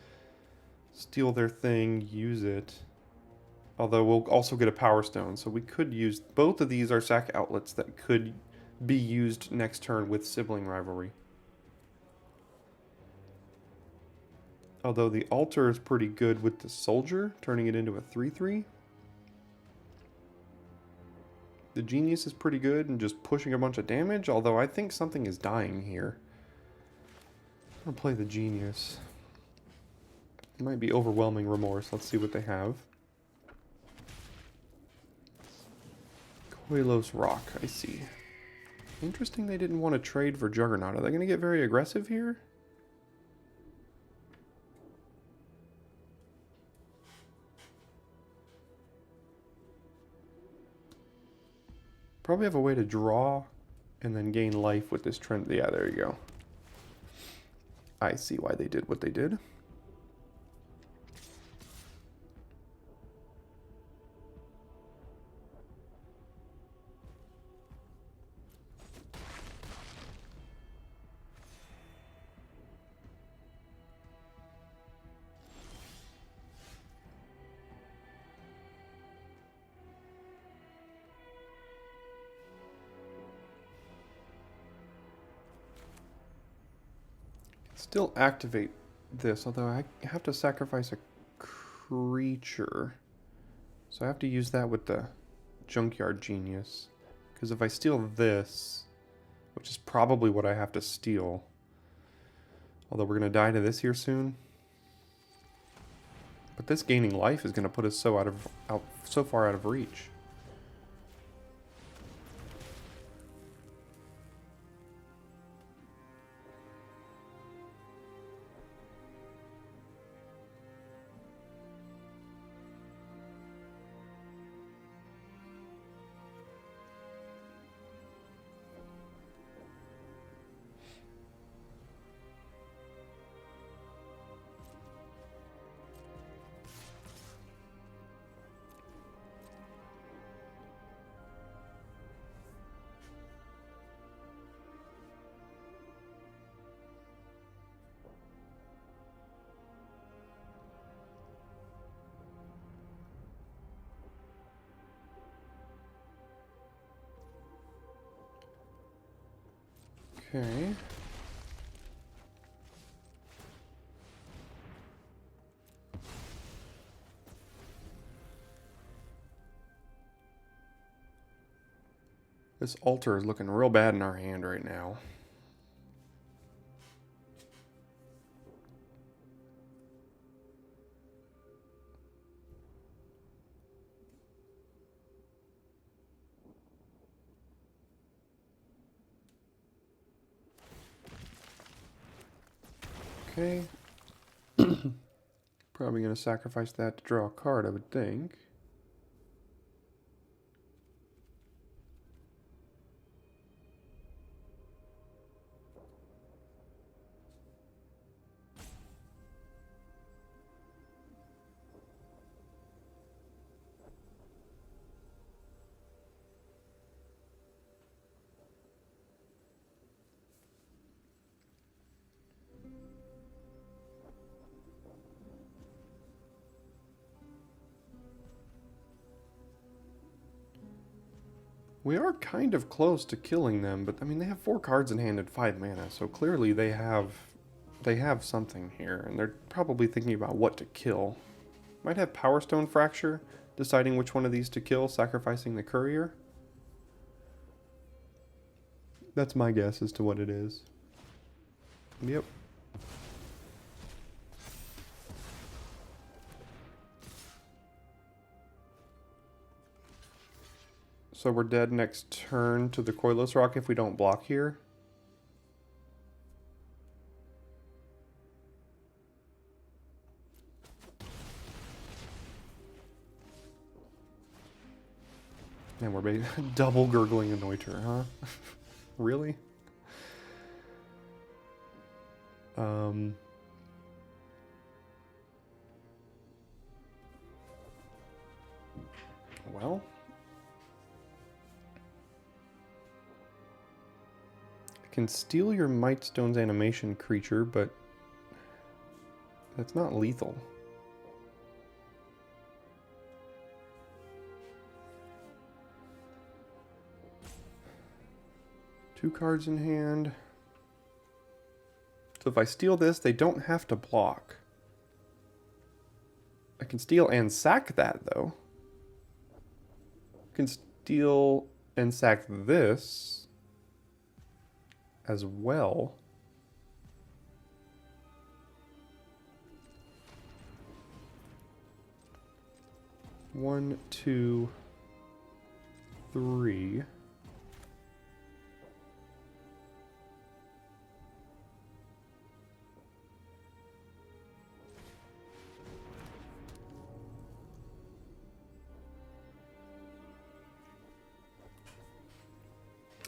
steal their thing, use it. Although we'll also get a Power Stone, so we could use... Both of these are sack outlets that could be used next turn with Sibling Rivalry. Although the Altar is pretty good with the Soldier, turning it into a 3/3. The Genius is pretty good and just pushing a bunch of damage, although I think something is dying here. I'm going to play the Genius. It might be Overwhelming Remorse. Let's see what they have. Coilos Rock, I see. Interesting they didn't want to trade for Juggernaut. Are they going to get very aggressive here? Probably have a way to draw and then gain life with this trend. Yeah, there you go. I see why they did what they did. Still activate this, although I have to sacrifice a creature. So I have to use that with the Junkyard Genius. Because if I steal this, which is probably what I have to steal, although we're going to die to this here soon. But this gaining life is going to put us so far out of reach. Okay. This Altar is looking real bad in our hand right now. Okay. Probably going to sacrifice that to draw a card, I would think. We are kind of close to killing them, but I mean, they have 4 cards in hand and 5 mana, so clearly they have they have something here, and they're probably thinking about what to kill. Might have Power Stone Fracture, deciding which one of these to kill, sacrificing the courier. That's my guess as to what it is. Yep. So we're dead next turn to the Coilless Rock if we don't block here. And we're double Gurgling Anointer, huh? Really? Well. I can steal your Mightstone's animation creature, but that's not lethal. Two cards in hand. So if I steal this, they don't have to block. I can steal and sack that, though. I can steal and sack this as well. One, two, three.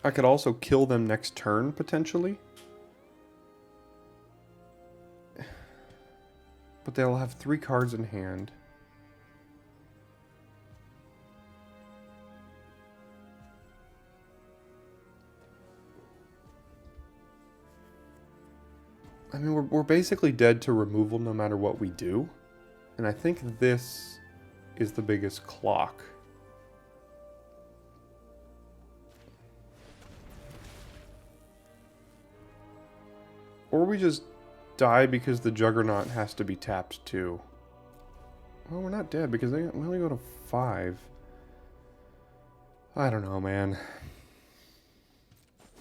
I could also kill them next turn, potentially. But they'll have 3 cards in hand. I mean, we're basically dead to removal no matter what we do. And I think this is the biggest clock. Or we just die because the Juggernaut has to be tapped too. Well, we're not dead because we only go to 5. I don't know, man.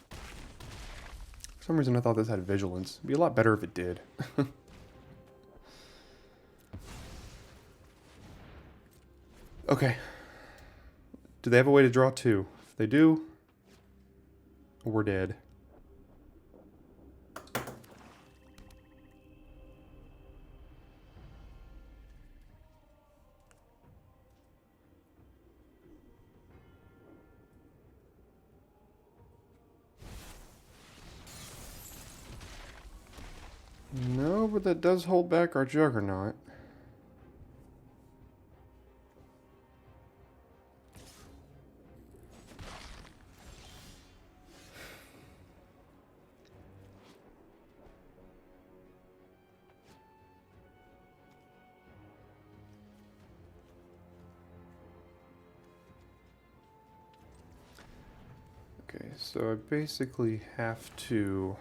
For some reason I thought this had Vigilance. It'd be a lot better if it did. Okay. Do they have a way to draw 2? If they do, we're dead. No, but that does hold back our Juggernaut. Okay, so I basically have to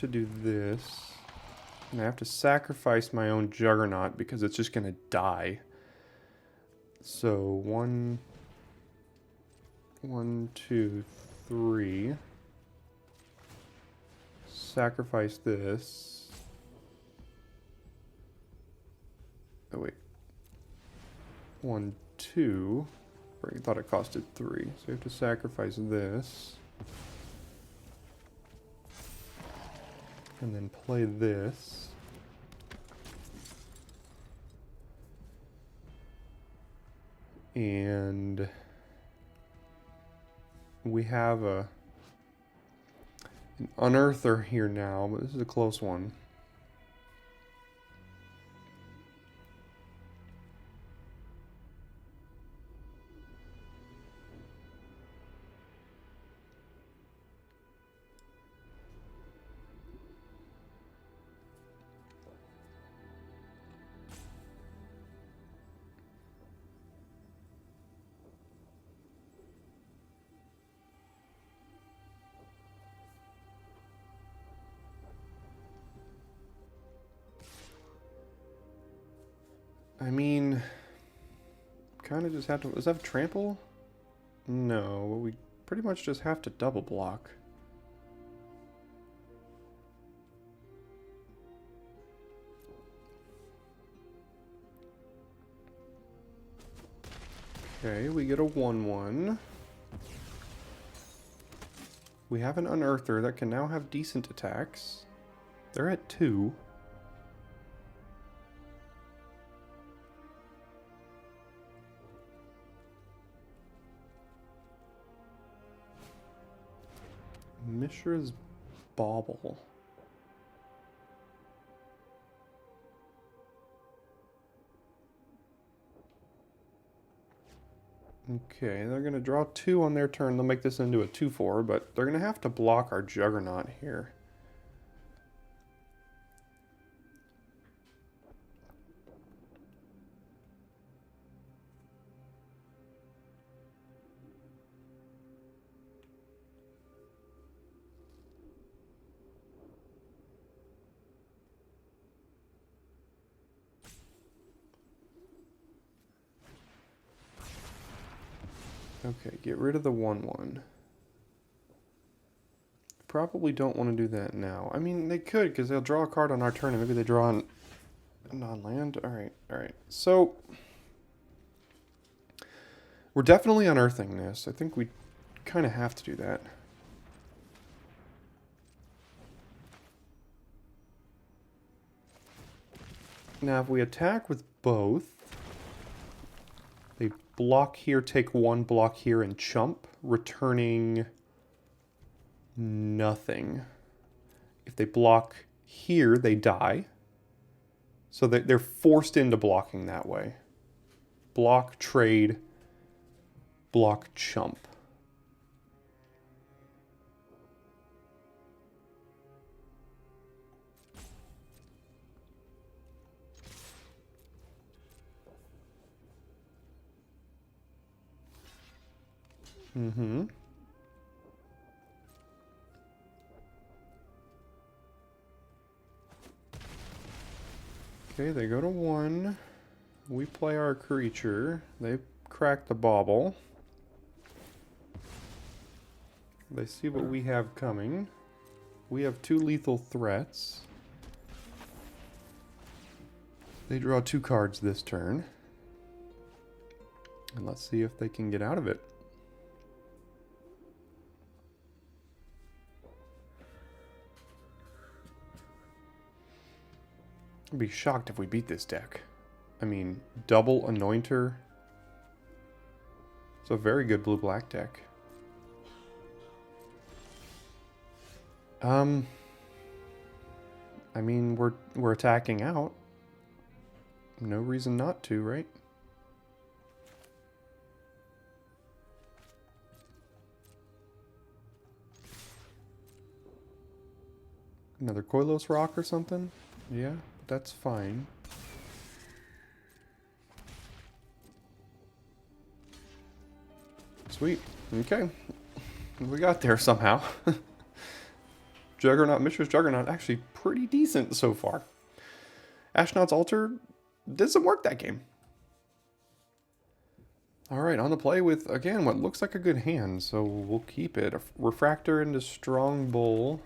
do this, and I have to sacrifice my own Juggernaut because it's just gonna die. So 1, 2, 3. Sacrifice this. Oh wait. 1, 2. I thought it costed 3, so you have to sacrifice this. And then play this. And we have an Unearther here now, but this is a close one. I mean, kind of just have to... Does that have trample? No, we pretty much just have to double block. Okay, we get a 1/1. We have an Unearther that can now have decent attacks. They're at 2. Mishra's Bauble. Okay, they're going to draw 2 on their turn. They'll make this into a 2/4, but they're going to have to block our Juggernaut here. Okay, get rid of the 1/1. Probably don't want to do that now. I mean, they could, because they'll draw a card on our turn, and maybe they draw on non-land. Alright, alright. So, we're definitely unearthing this. I think we kind of have to do that. Now, if we attack with both, they block here, take 1, block here, and chump, returning nothing. If they block here, they die. So they're forced into blocking that way. Block, trade, block, chump. Mm-hmm. Okay, they go to 1. We play our creature. They crack the bauble. They see what we have coming. We have 2 lethal threats. They draw 2 cards this turn. And let's see if they can get out of it. I'd be shocked if we beat this deck. I mean, double Anointer. It's a very good blue-black deck. I mean, we're attacking out. No reason not to, right? Another Koilos Rock or something? Yeah. That's fine. Sweet. Okay. We got there somehow. Juggernaut, Mishra's Juggernaut, actually pretty decent so far. Ashnod's Altar did some work that game. Alright, on the play with, again, what looks like a good hand, so we'll keep it. A Refractor into Strong Bull.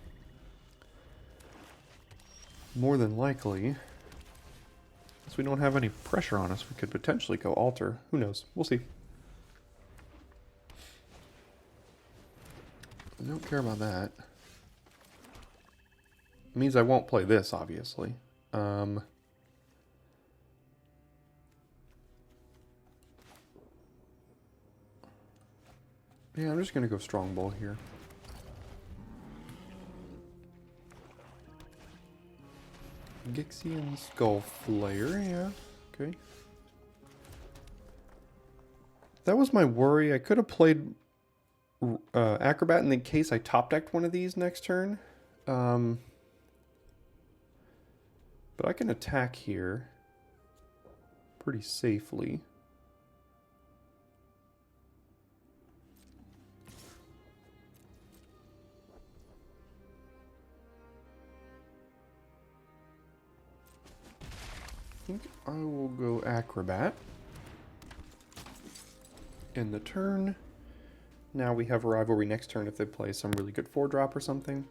More than likely. Since we don't have any pressure on us, we could potentially go Altar. Who knows? We'll see. I don't care about that. It means I won't play this, obviously. Yeah, I'm just going to go Strong Bull here. Gixian Skull Flayer, yeah, okay. That was my worry. I could have played Acrobat in the case I top decked one of these next turn. But I can attack here pretty safely. think I will go Acrobat. In the turn. Now we have a rivalry next turn if they play some really good 4-drop or something.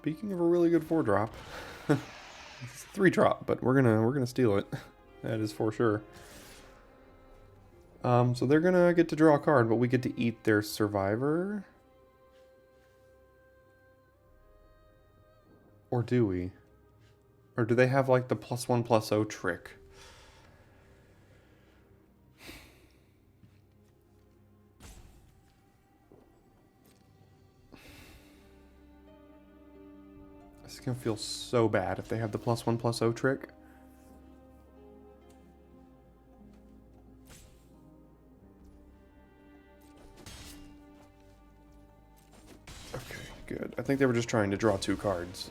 Speaking of a really good 4-drop, it's a 3-drop, but we're gonna steal it. That is for sure. So they're gonna get to draw a card, but we get to eat their survivor. Or do we? Or do they have like the +1/+0 trick? This is gonna feel so bad if they have the +1/+0 trick. Okay, good. I think they were just trying to draw 2 cards.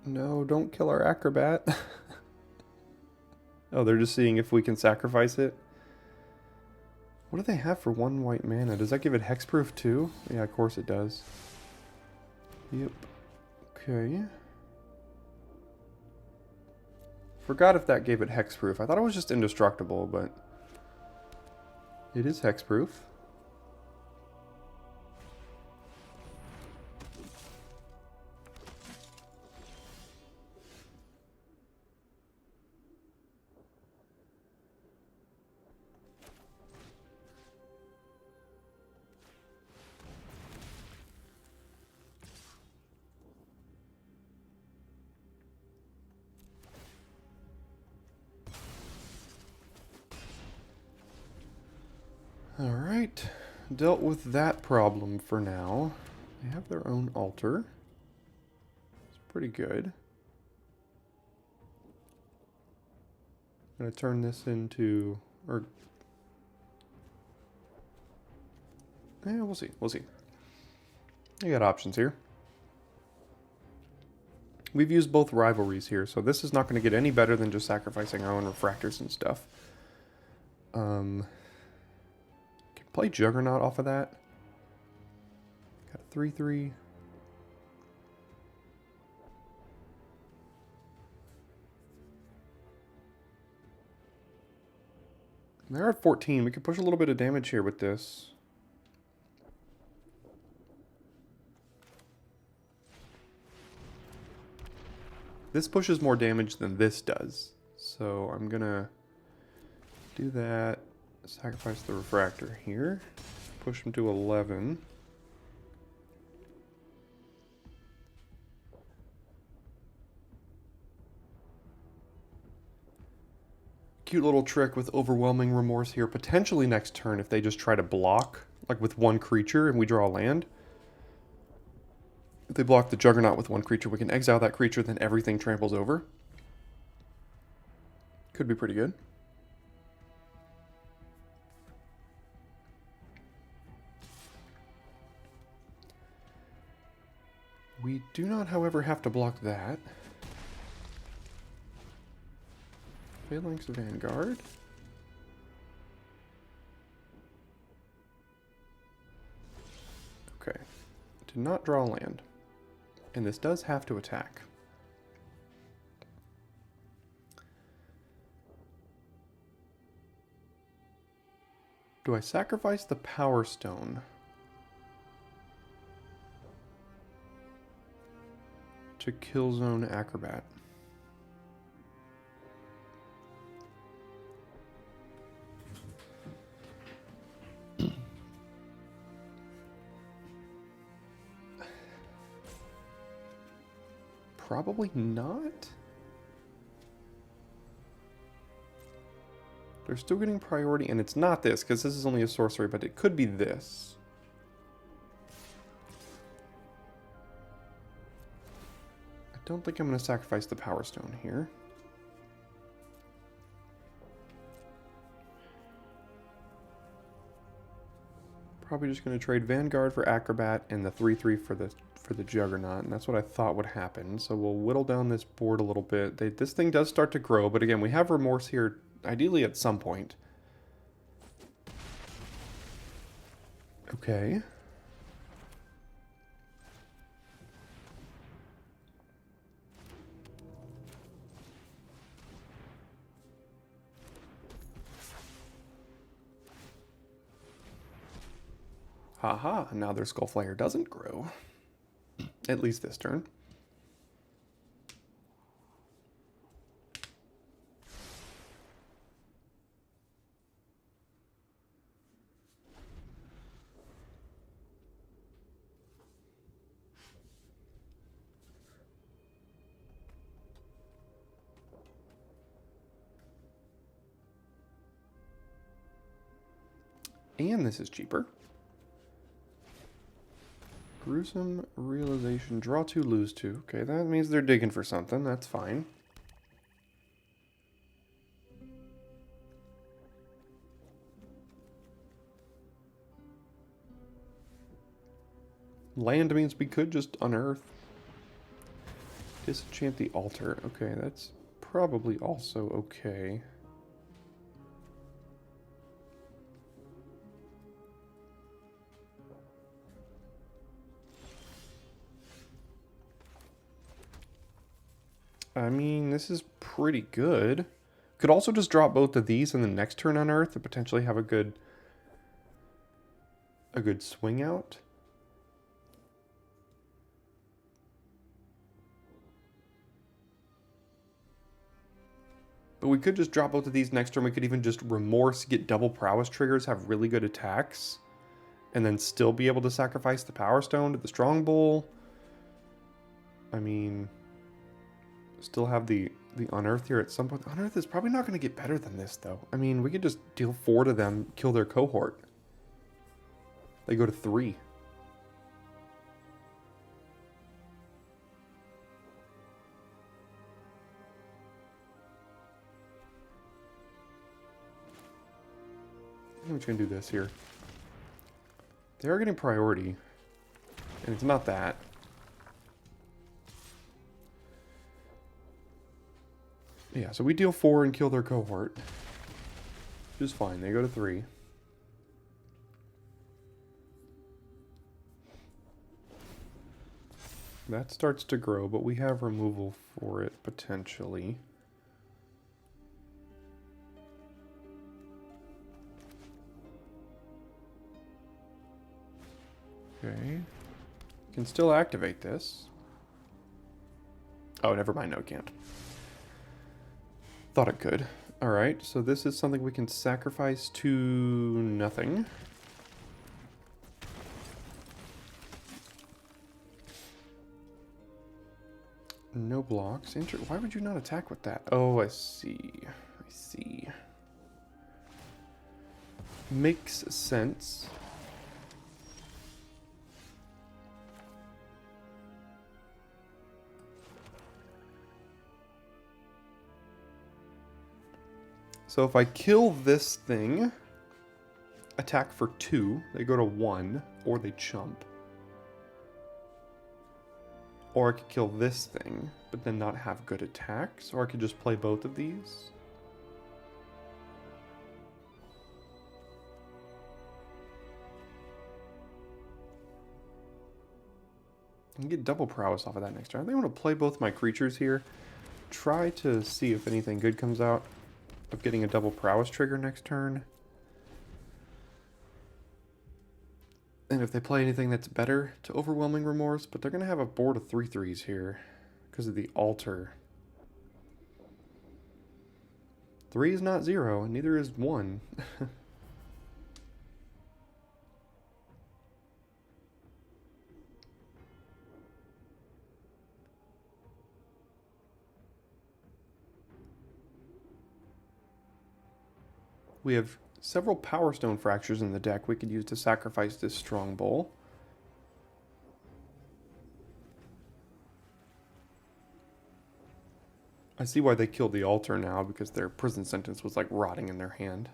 No, don't kill our Acrobat. Oh, they're just seeing if we can sacrifice it. What do they have for 1 white mana? Does that give it hexproof too? Yeah, of course it does. Yep. Okay. Forgot if that gave it hexproof. I thought it was just indestructible, but it is hexproof. Alright, dealt with that problem for now. They have their own altar. It's pretty good. I'm going to turn this into... yeah, we'll see. We'll see. I got options here. We've used both rivalries here, so this is not going to get any better than just sacrificing our own refractors and stuff. Play Juggernaut off of that. Got a 3/3. They're at 14. We could push a little bit of damage here with this. This pushes more damage than this does. So I'm gonna do that. Sacrifice the refractor here. Push him to 11. Cute little trick with overwhelming remorse here. Potentially next turn if they just try to block, like with 1 creature and we draw a land. If they block the Juggernaut with 1 creature, we can exile that creature, then everything tramples over. Could be pretty good. We do not, however, have to block that. Phalanx Vanguard. Okay. Did not draw land. And this does have to attack. Do I sacrifice the Power Stone to Killzone Acrobat? Probably not. They're still getting priority, and it's not this, because this is only a sorcery, but it could be this. don't think I'm going to sacrifice the Power Stone here. Probably just going to trade Vanguard for Acrobat and the 3/3 for the Juggernaut, and that's what I thought would happen. So we'll whittle down this board a little bit. This thing does start to grow, but again, we have Remorse here, ideally at some point. Okay. Haha, now their Skullflayer doesn't grow. At least this turn. And this is cheaper. Gruesome Realization. Draw 2, lose 2. Okay, that means they're digging for something. That's fine. Land means we could just unearth. Disenchant the altar. Okay, that's probably also okay. I mean, this is pretty good. Could also just drop both of these and the next turn unearth to potentially have a good swing out. But we could just drop both of these next turn. We could even just Remorse, get double prowess triggers, have really good attacks, and then still be able to sacrifice the Power Stone to the Strong Bull. I mean, still have the Unearth here at some point. Unearth is probably not going to get better than this, though. I mean, we could just deal 4 to them, kill their cohort. They go to 3. I'm just going to do this here. They are getting priority. And it's not that. Yeah, so we deal 4 and kill their cohort. Which is fine. They go to 3. That starts to grow, but we have removal for it, potentially. Okay. Can still activate this. Oh, never mind. No, it can't. Thought it could. Alright, so this is something we can sacrifice to nothing. No blocks. Why would you not attack with that? Oh, I see. I see. Makes sense. So if I kill this thing, attack for 2, they go to 1, or they chump. Or I could kill this thing, but then not have good attacks, or I could just play both of these. I can get double prowess off of that next turn. I think I'm going to play both my creatures here. Try to see if anything good comes out of getting a double prowess trigger next turn. And if they play anything that's better to Overwhelming Remorse, but they're going to have a board of 3/3s here because of the altar. 3 is not 0, and neither is 1. We have several Power Stone Fractures in the deck we could use to sacrifice this Strong Bull. I see why they killed the altar now, because their prison sentence was like rotting in their hand.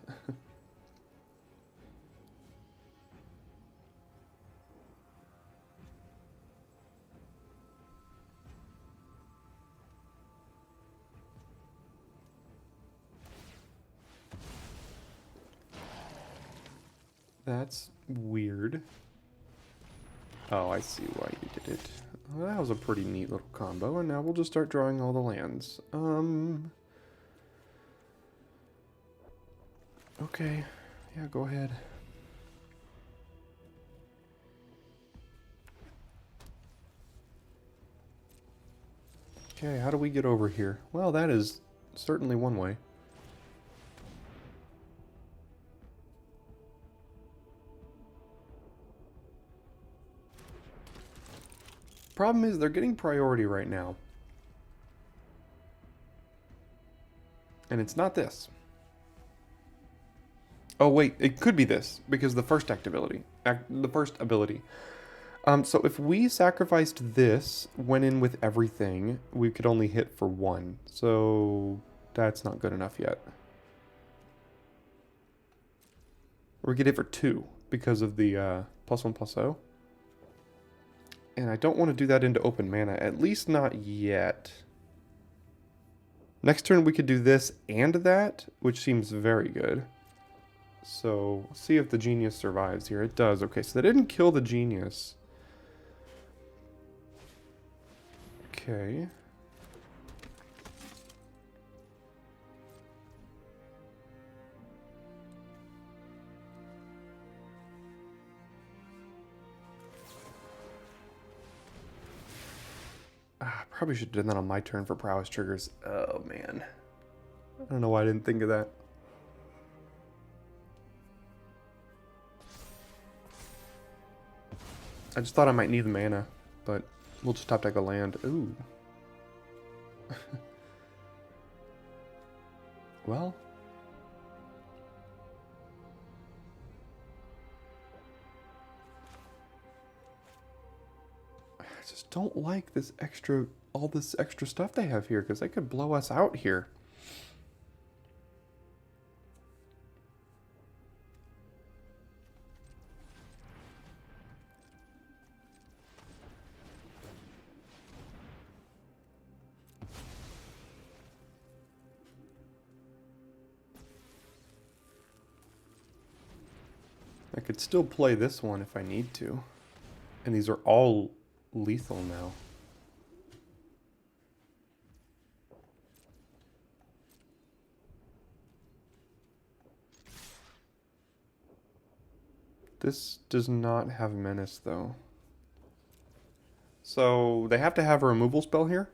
That's weird. Oh, I see why you did it. Well, that was a pretty neat little combo, and now we'll just start drawing all the lands. Okay. Yeah, go ahead. Okay, how do we get over here? Well, that is certainly one way. Problem is, they're getting priority right now. And it's not this. Oh wait, it could be this, because the first ability. So if we sacrificed this, went in with everything, we could only hit for 1. So that's not good enough yet. Or we could hit for 2 because of the +1/+0. And I don't want to do that into open mana, at least not yet. Next turn we could do this and that, which seems very good. So, see if the genius survives here. It does. Okay, so they didn't kill the genius. Okay. Probably should have done that on my turn for prowess triggers. Oh, man. I don't know why I didn't think of that. I just thought I might need the mana, but we'll just top deck a land. Ooh. Well. I just don't like this extra, all this extra stuff they have here, because they could blow us out here. I could still play this one if I need to. And these are all lethal now. This does not have menace though. So they have to have a removal spell here.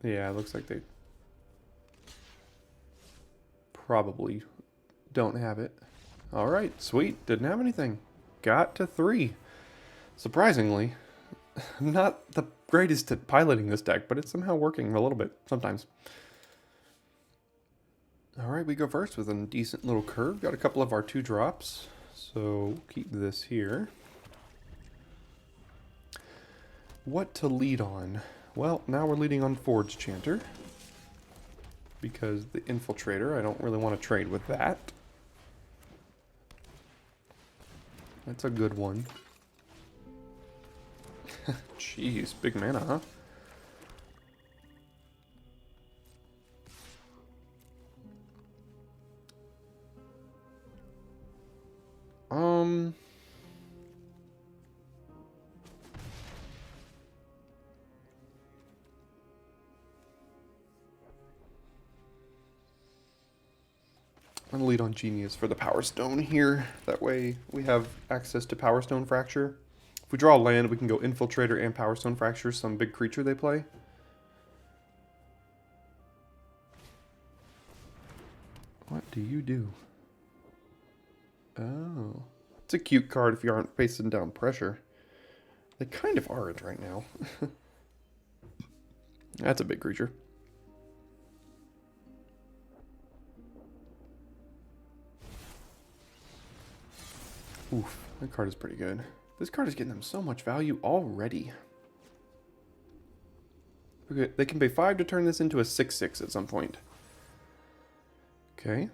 Yeah, it looks like they probably don't have it. All right, sweet. Didn't have anything. Got to 3. Surprisingly, I'm not the greatest at piloting this deck, but it's somehow working a little bit sometimes. All right, we go first with a decent little curve. Got a couple of our 2 drops, so keep this here. What to lead on? Well, now we're leading on Forge Chanter, because the Infiltrator, I don't really want to trade with that. That's a good one. Jeez, big mana, huh? I'm gonna lead on Genius for the Power Stone here. That way we have access to Power Stone Fracture. If we draw a land, we can go Infiltrator and Power Stone Fracture, some big creature they play. What do you do? Oh. It's a cute card if you aren't facing down pressure. They kind of aren't right now. That's a big creature. Oof. That card is pretty good. This card is getting them so much value already. Okay, they can pay 5 to turn this into a 6/6 at some point. Okay.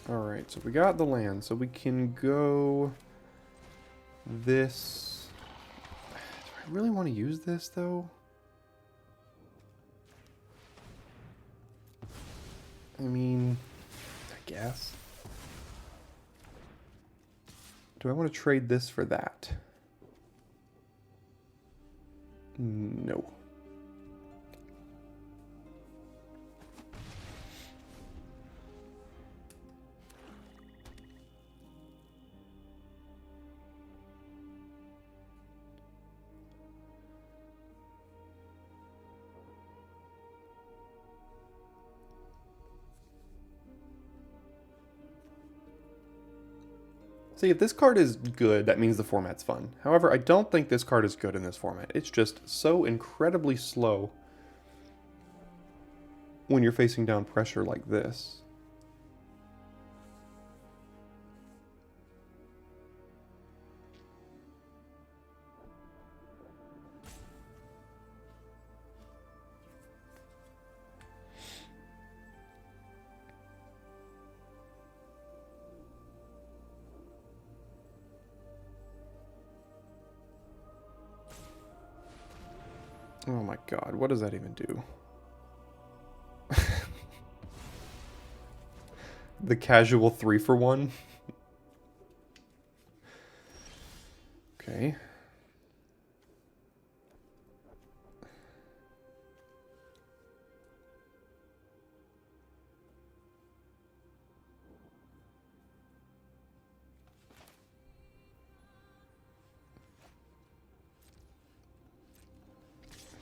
Alright, so we got the land, so we can go this. Do I really want to use this, though? I mean, I guess. Do I want to trade this for that? No. See, if this card is good, that means the format's fun. However, I don't think this card is good in this format. It's just so incredibly slow when you're facing down pressure like this. Oh my god, what does that even do? The casual 3-for-1? Okay.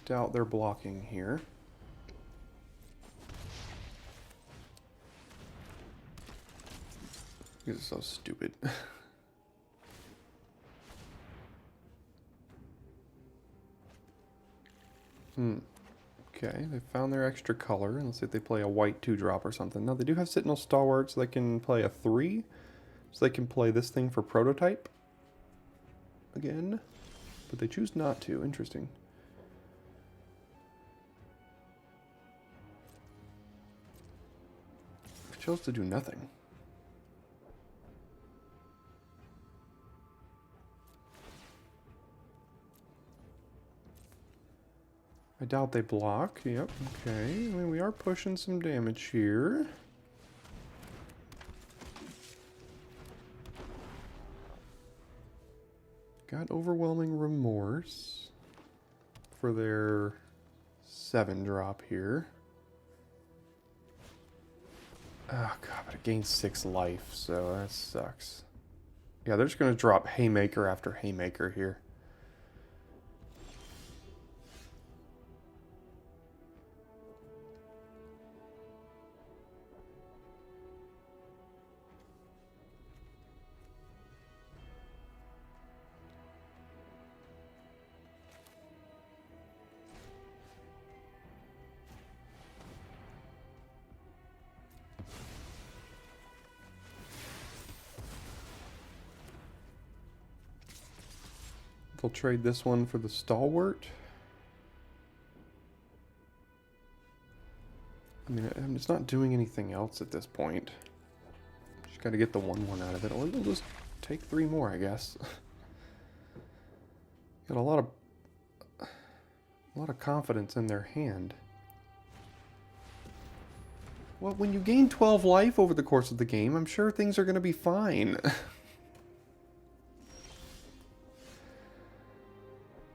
Doubt they're blocking here. This is so stupid. Okay, they found their extra color. Let's see if they play a white 2-drop or something. No, they do have Sentinel Stalwart, so they can play a 3. So they can play this thing for prototype. Again. But they choose not to. Interesting. They chose to do nothing. I doubt they block. Yep, okay. I mean, we are pushing some damage here. Got Overwhelming Remorse for their 7-drop here. Oh god, but it gains 6 life, so that sucks. Yeah, they're just going to drop Haymaker after Haymaker here. They'll trade this one for the Stalwart. I mean, it's not doing anything else at this point. Just got to get the 1/1 out of it, or they'll just take 3 more, I guess. Got a lot of confidence in their hand. Well, when you gain 12 life over the course of the game, I'm sure things are going to be fine.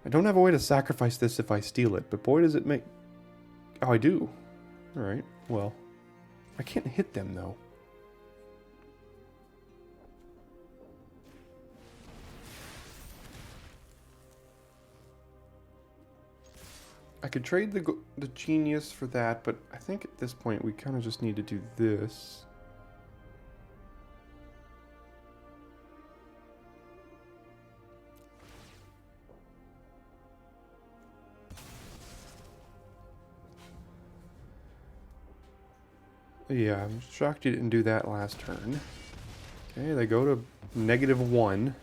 I don't have a way to sacrifice this if I steal it, but boy does it make... Oh, I do. Alright, well. I can't hit them, though. I could trade the Genius for that, but I think at this point we kind of just need to do this. Yeah, I'm shocked you didn't do that last turn. Okay, they go to -1.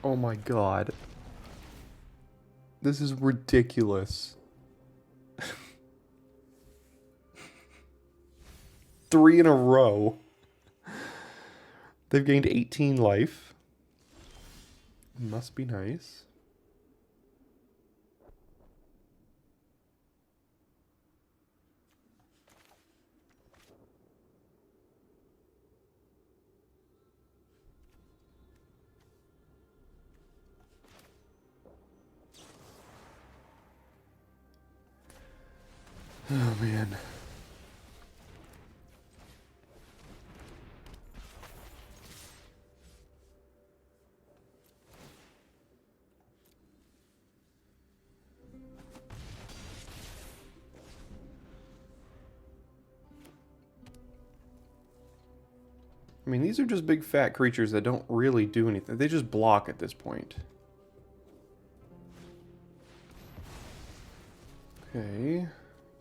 Oh my god. This is ridiculous. 3 in a row. They've gained 18 life. Must be nice. Oh man. I mean, these are just big fat creatures that don't really do anything. They just block at this point. Okay.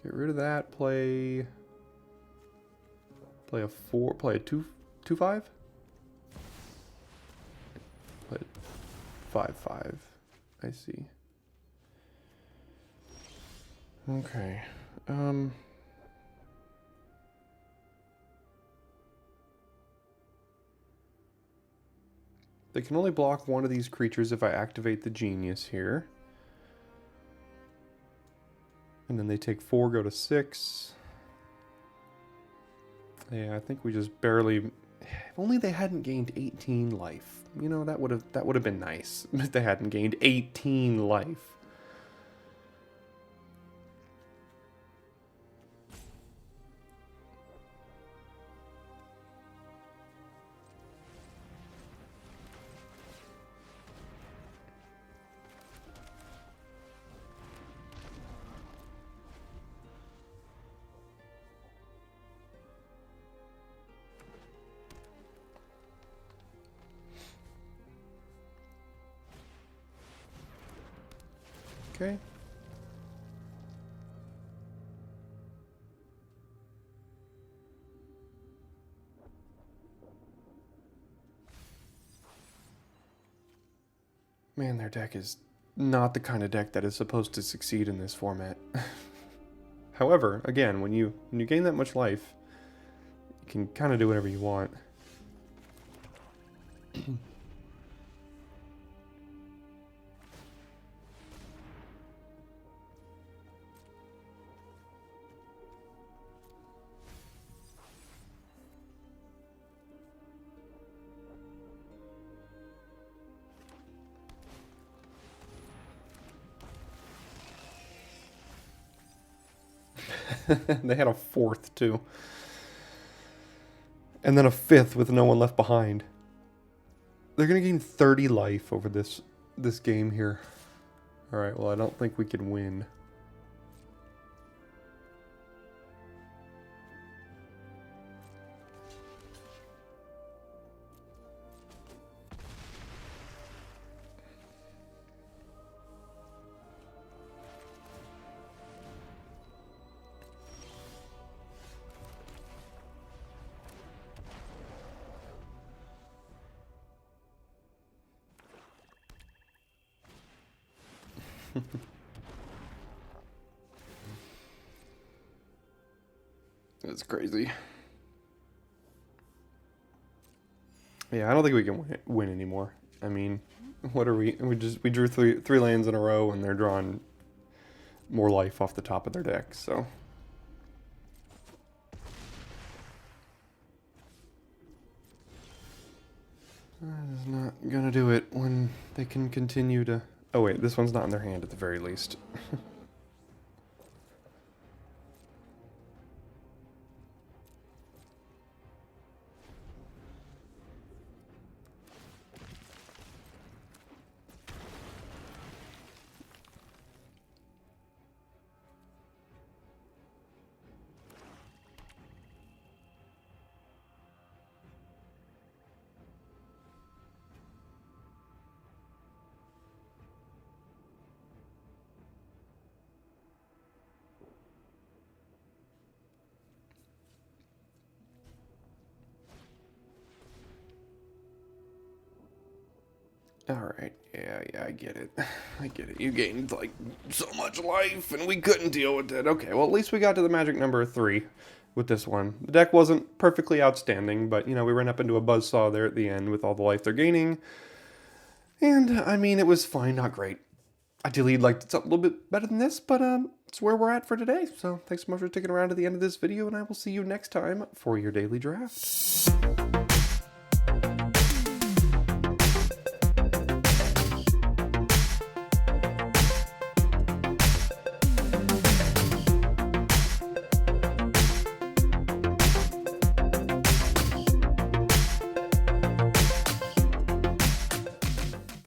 Get rid of that. Play a 4. Play a 2/5. Play 5/5. I see. Okay. They can only block one of these creatures if I activate the genius here. And then they take 4, go to 6. Yeah, I think we just barely... If only they hadn't gained 18 life. You know, that would have been nice. If they hadn't gained 18 life. Okay. Man, their deck is not the kind of deck that is supposed to succeed in this format. However, again, when you gain that much life, you can kind of do whatever you want. They had a 4th too. And then a 5th with no one left behind. They're going to gain 30 life over this game here. Alright, well I don't think we can win. That's crazy. Yeah, I don't think we can win anymore. I mean, what are we? We drew three lands in a row, and they're drawing more life off the top of their deck. So. That is not gonna do it when they can continue to... Oh wait, this one's not in their hand at the very least. Alright, yeah, I get it. I get it. You gained, like, so much life, and we couldn't deal with it. Okay, well, at least we got to the magic number 3 with this one. The deck wasn't perfectly outstanding, but, you know, we ran up into a buzzsaw there at the end with all the life they're gaining. And, I mean, it was fine, not great. Ideally, you'd like something a little bit better than this, but, it's where we're at for today. So, thanks so much for sticking around to the end of this video, and I will see you next time for your daily draft.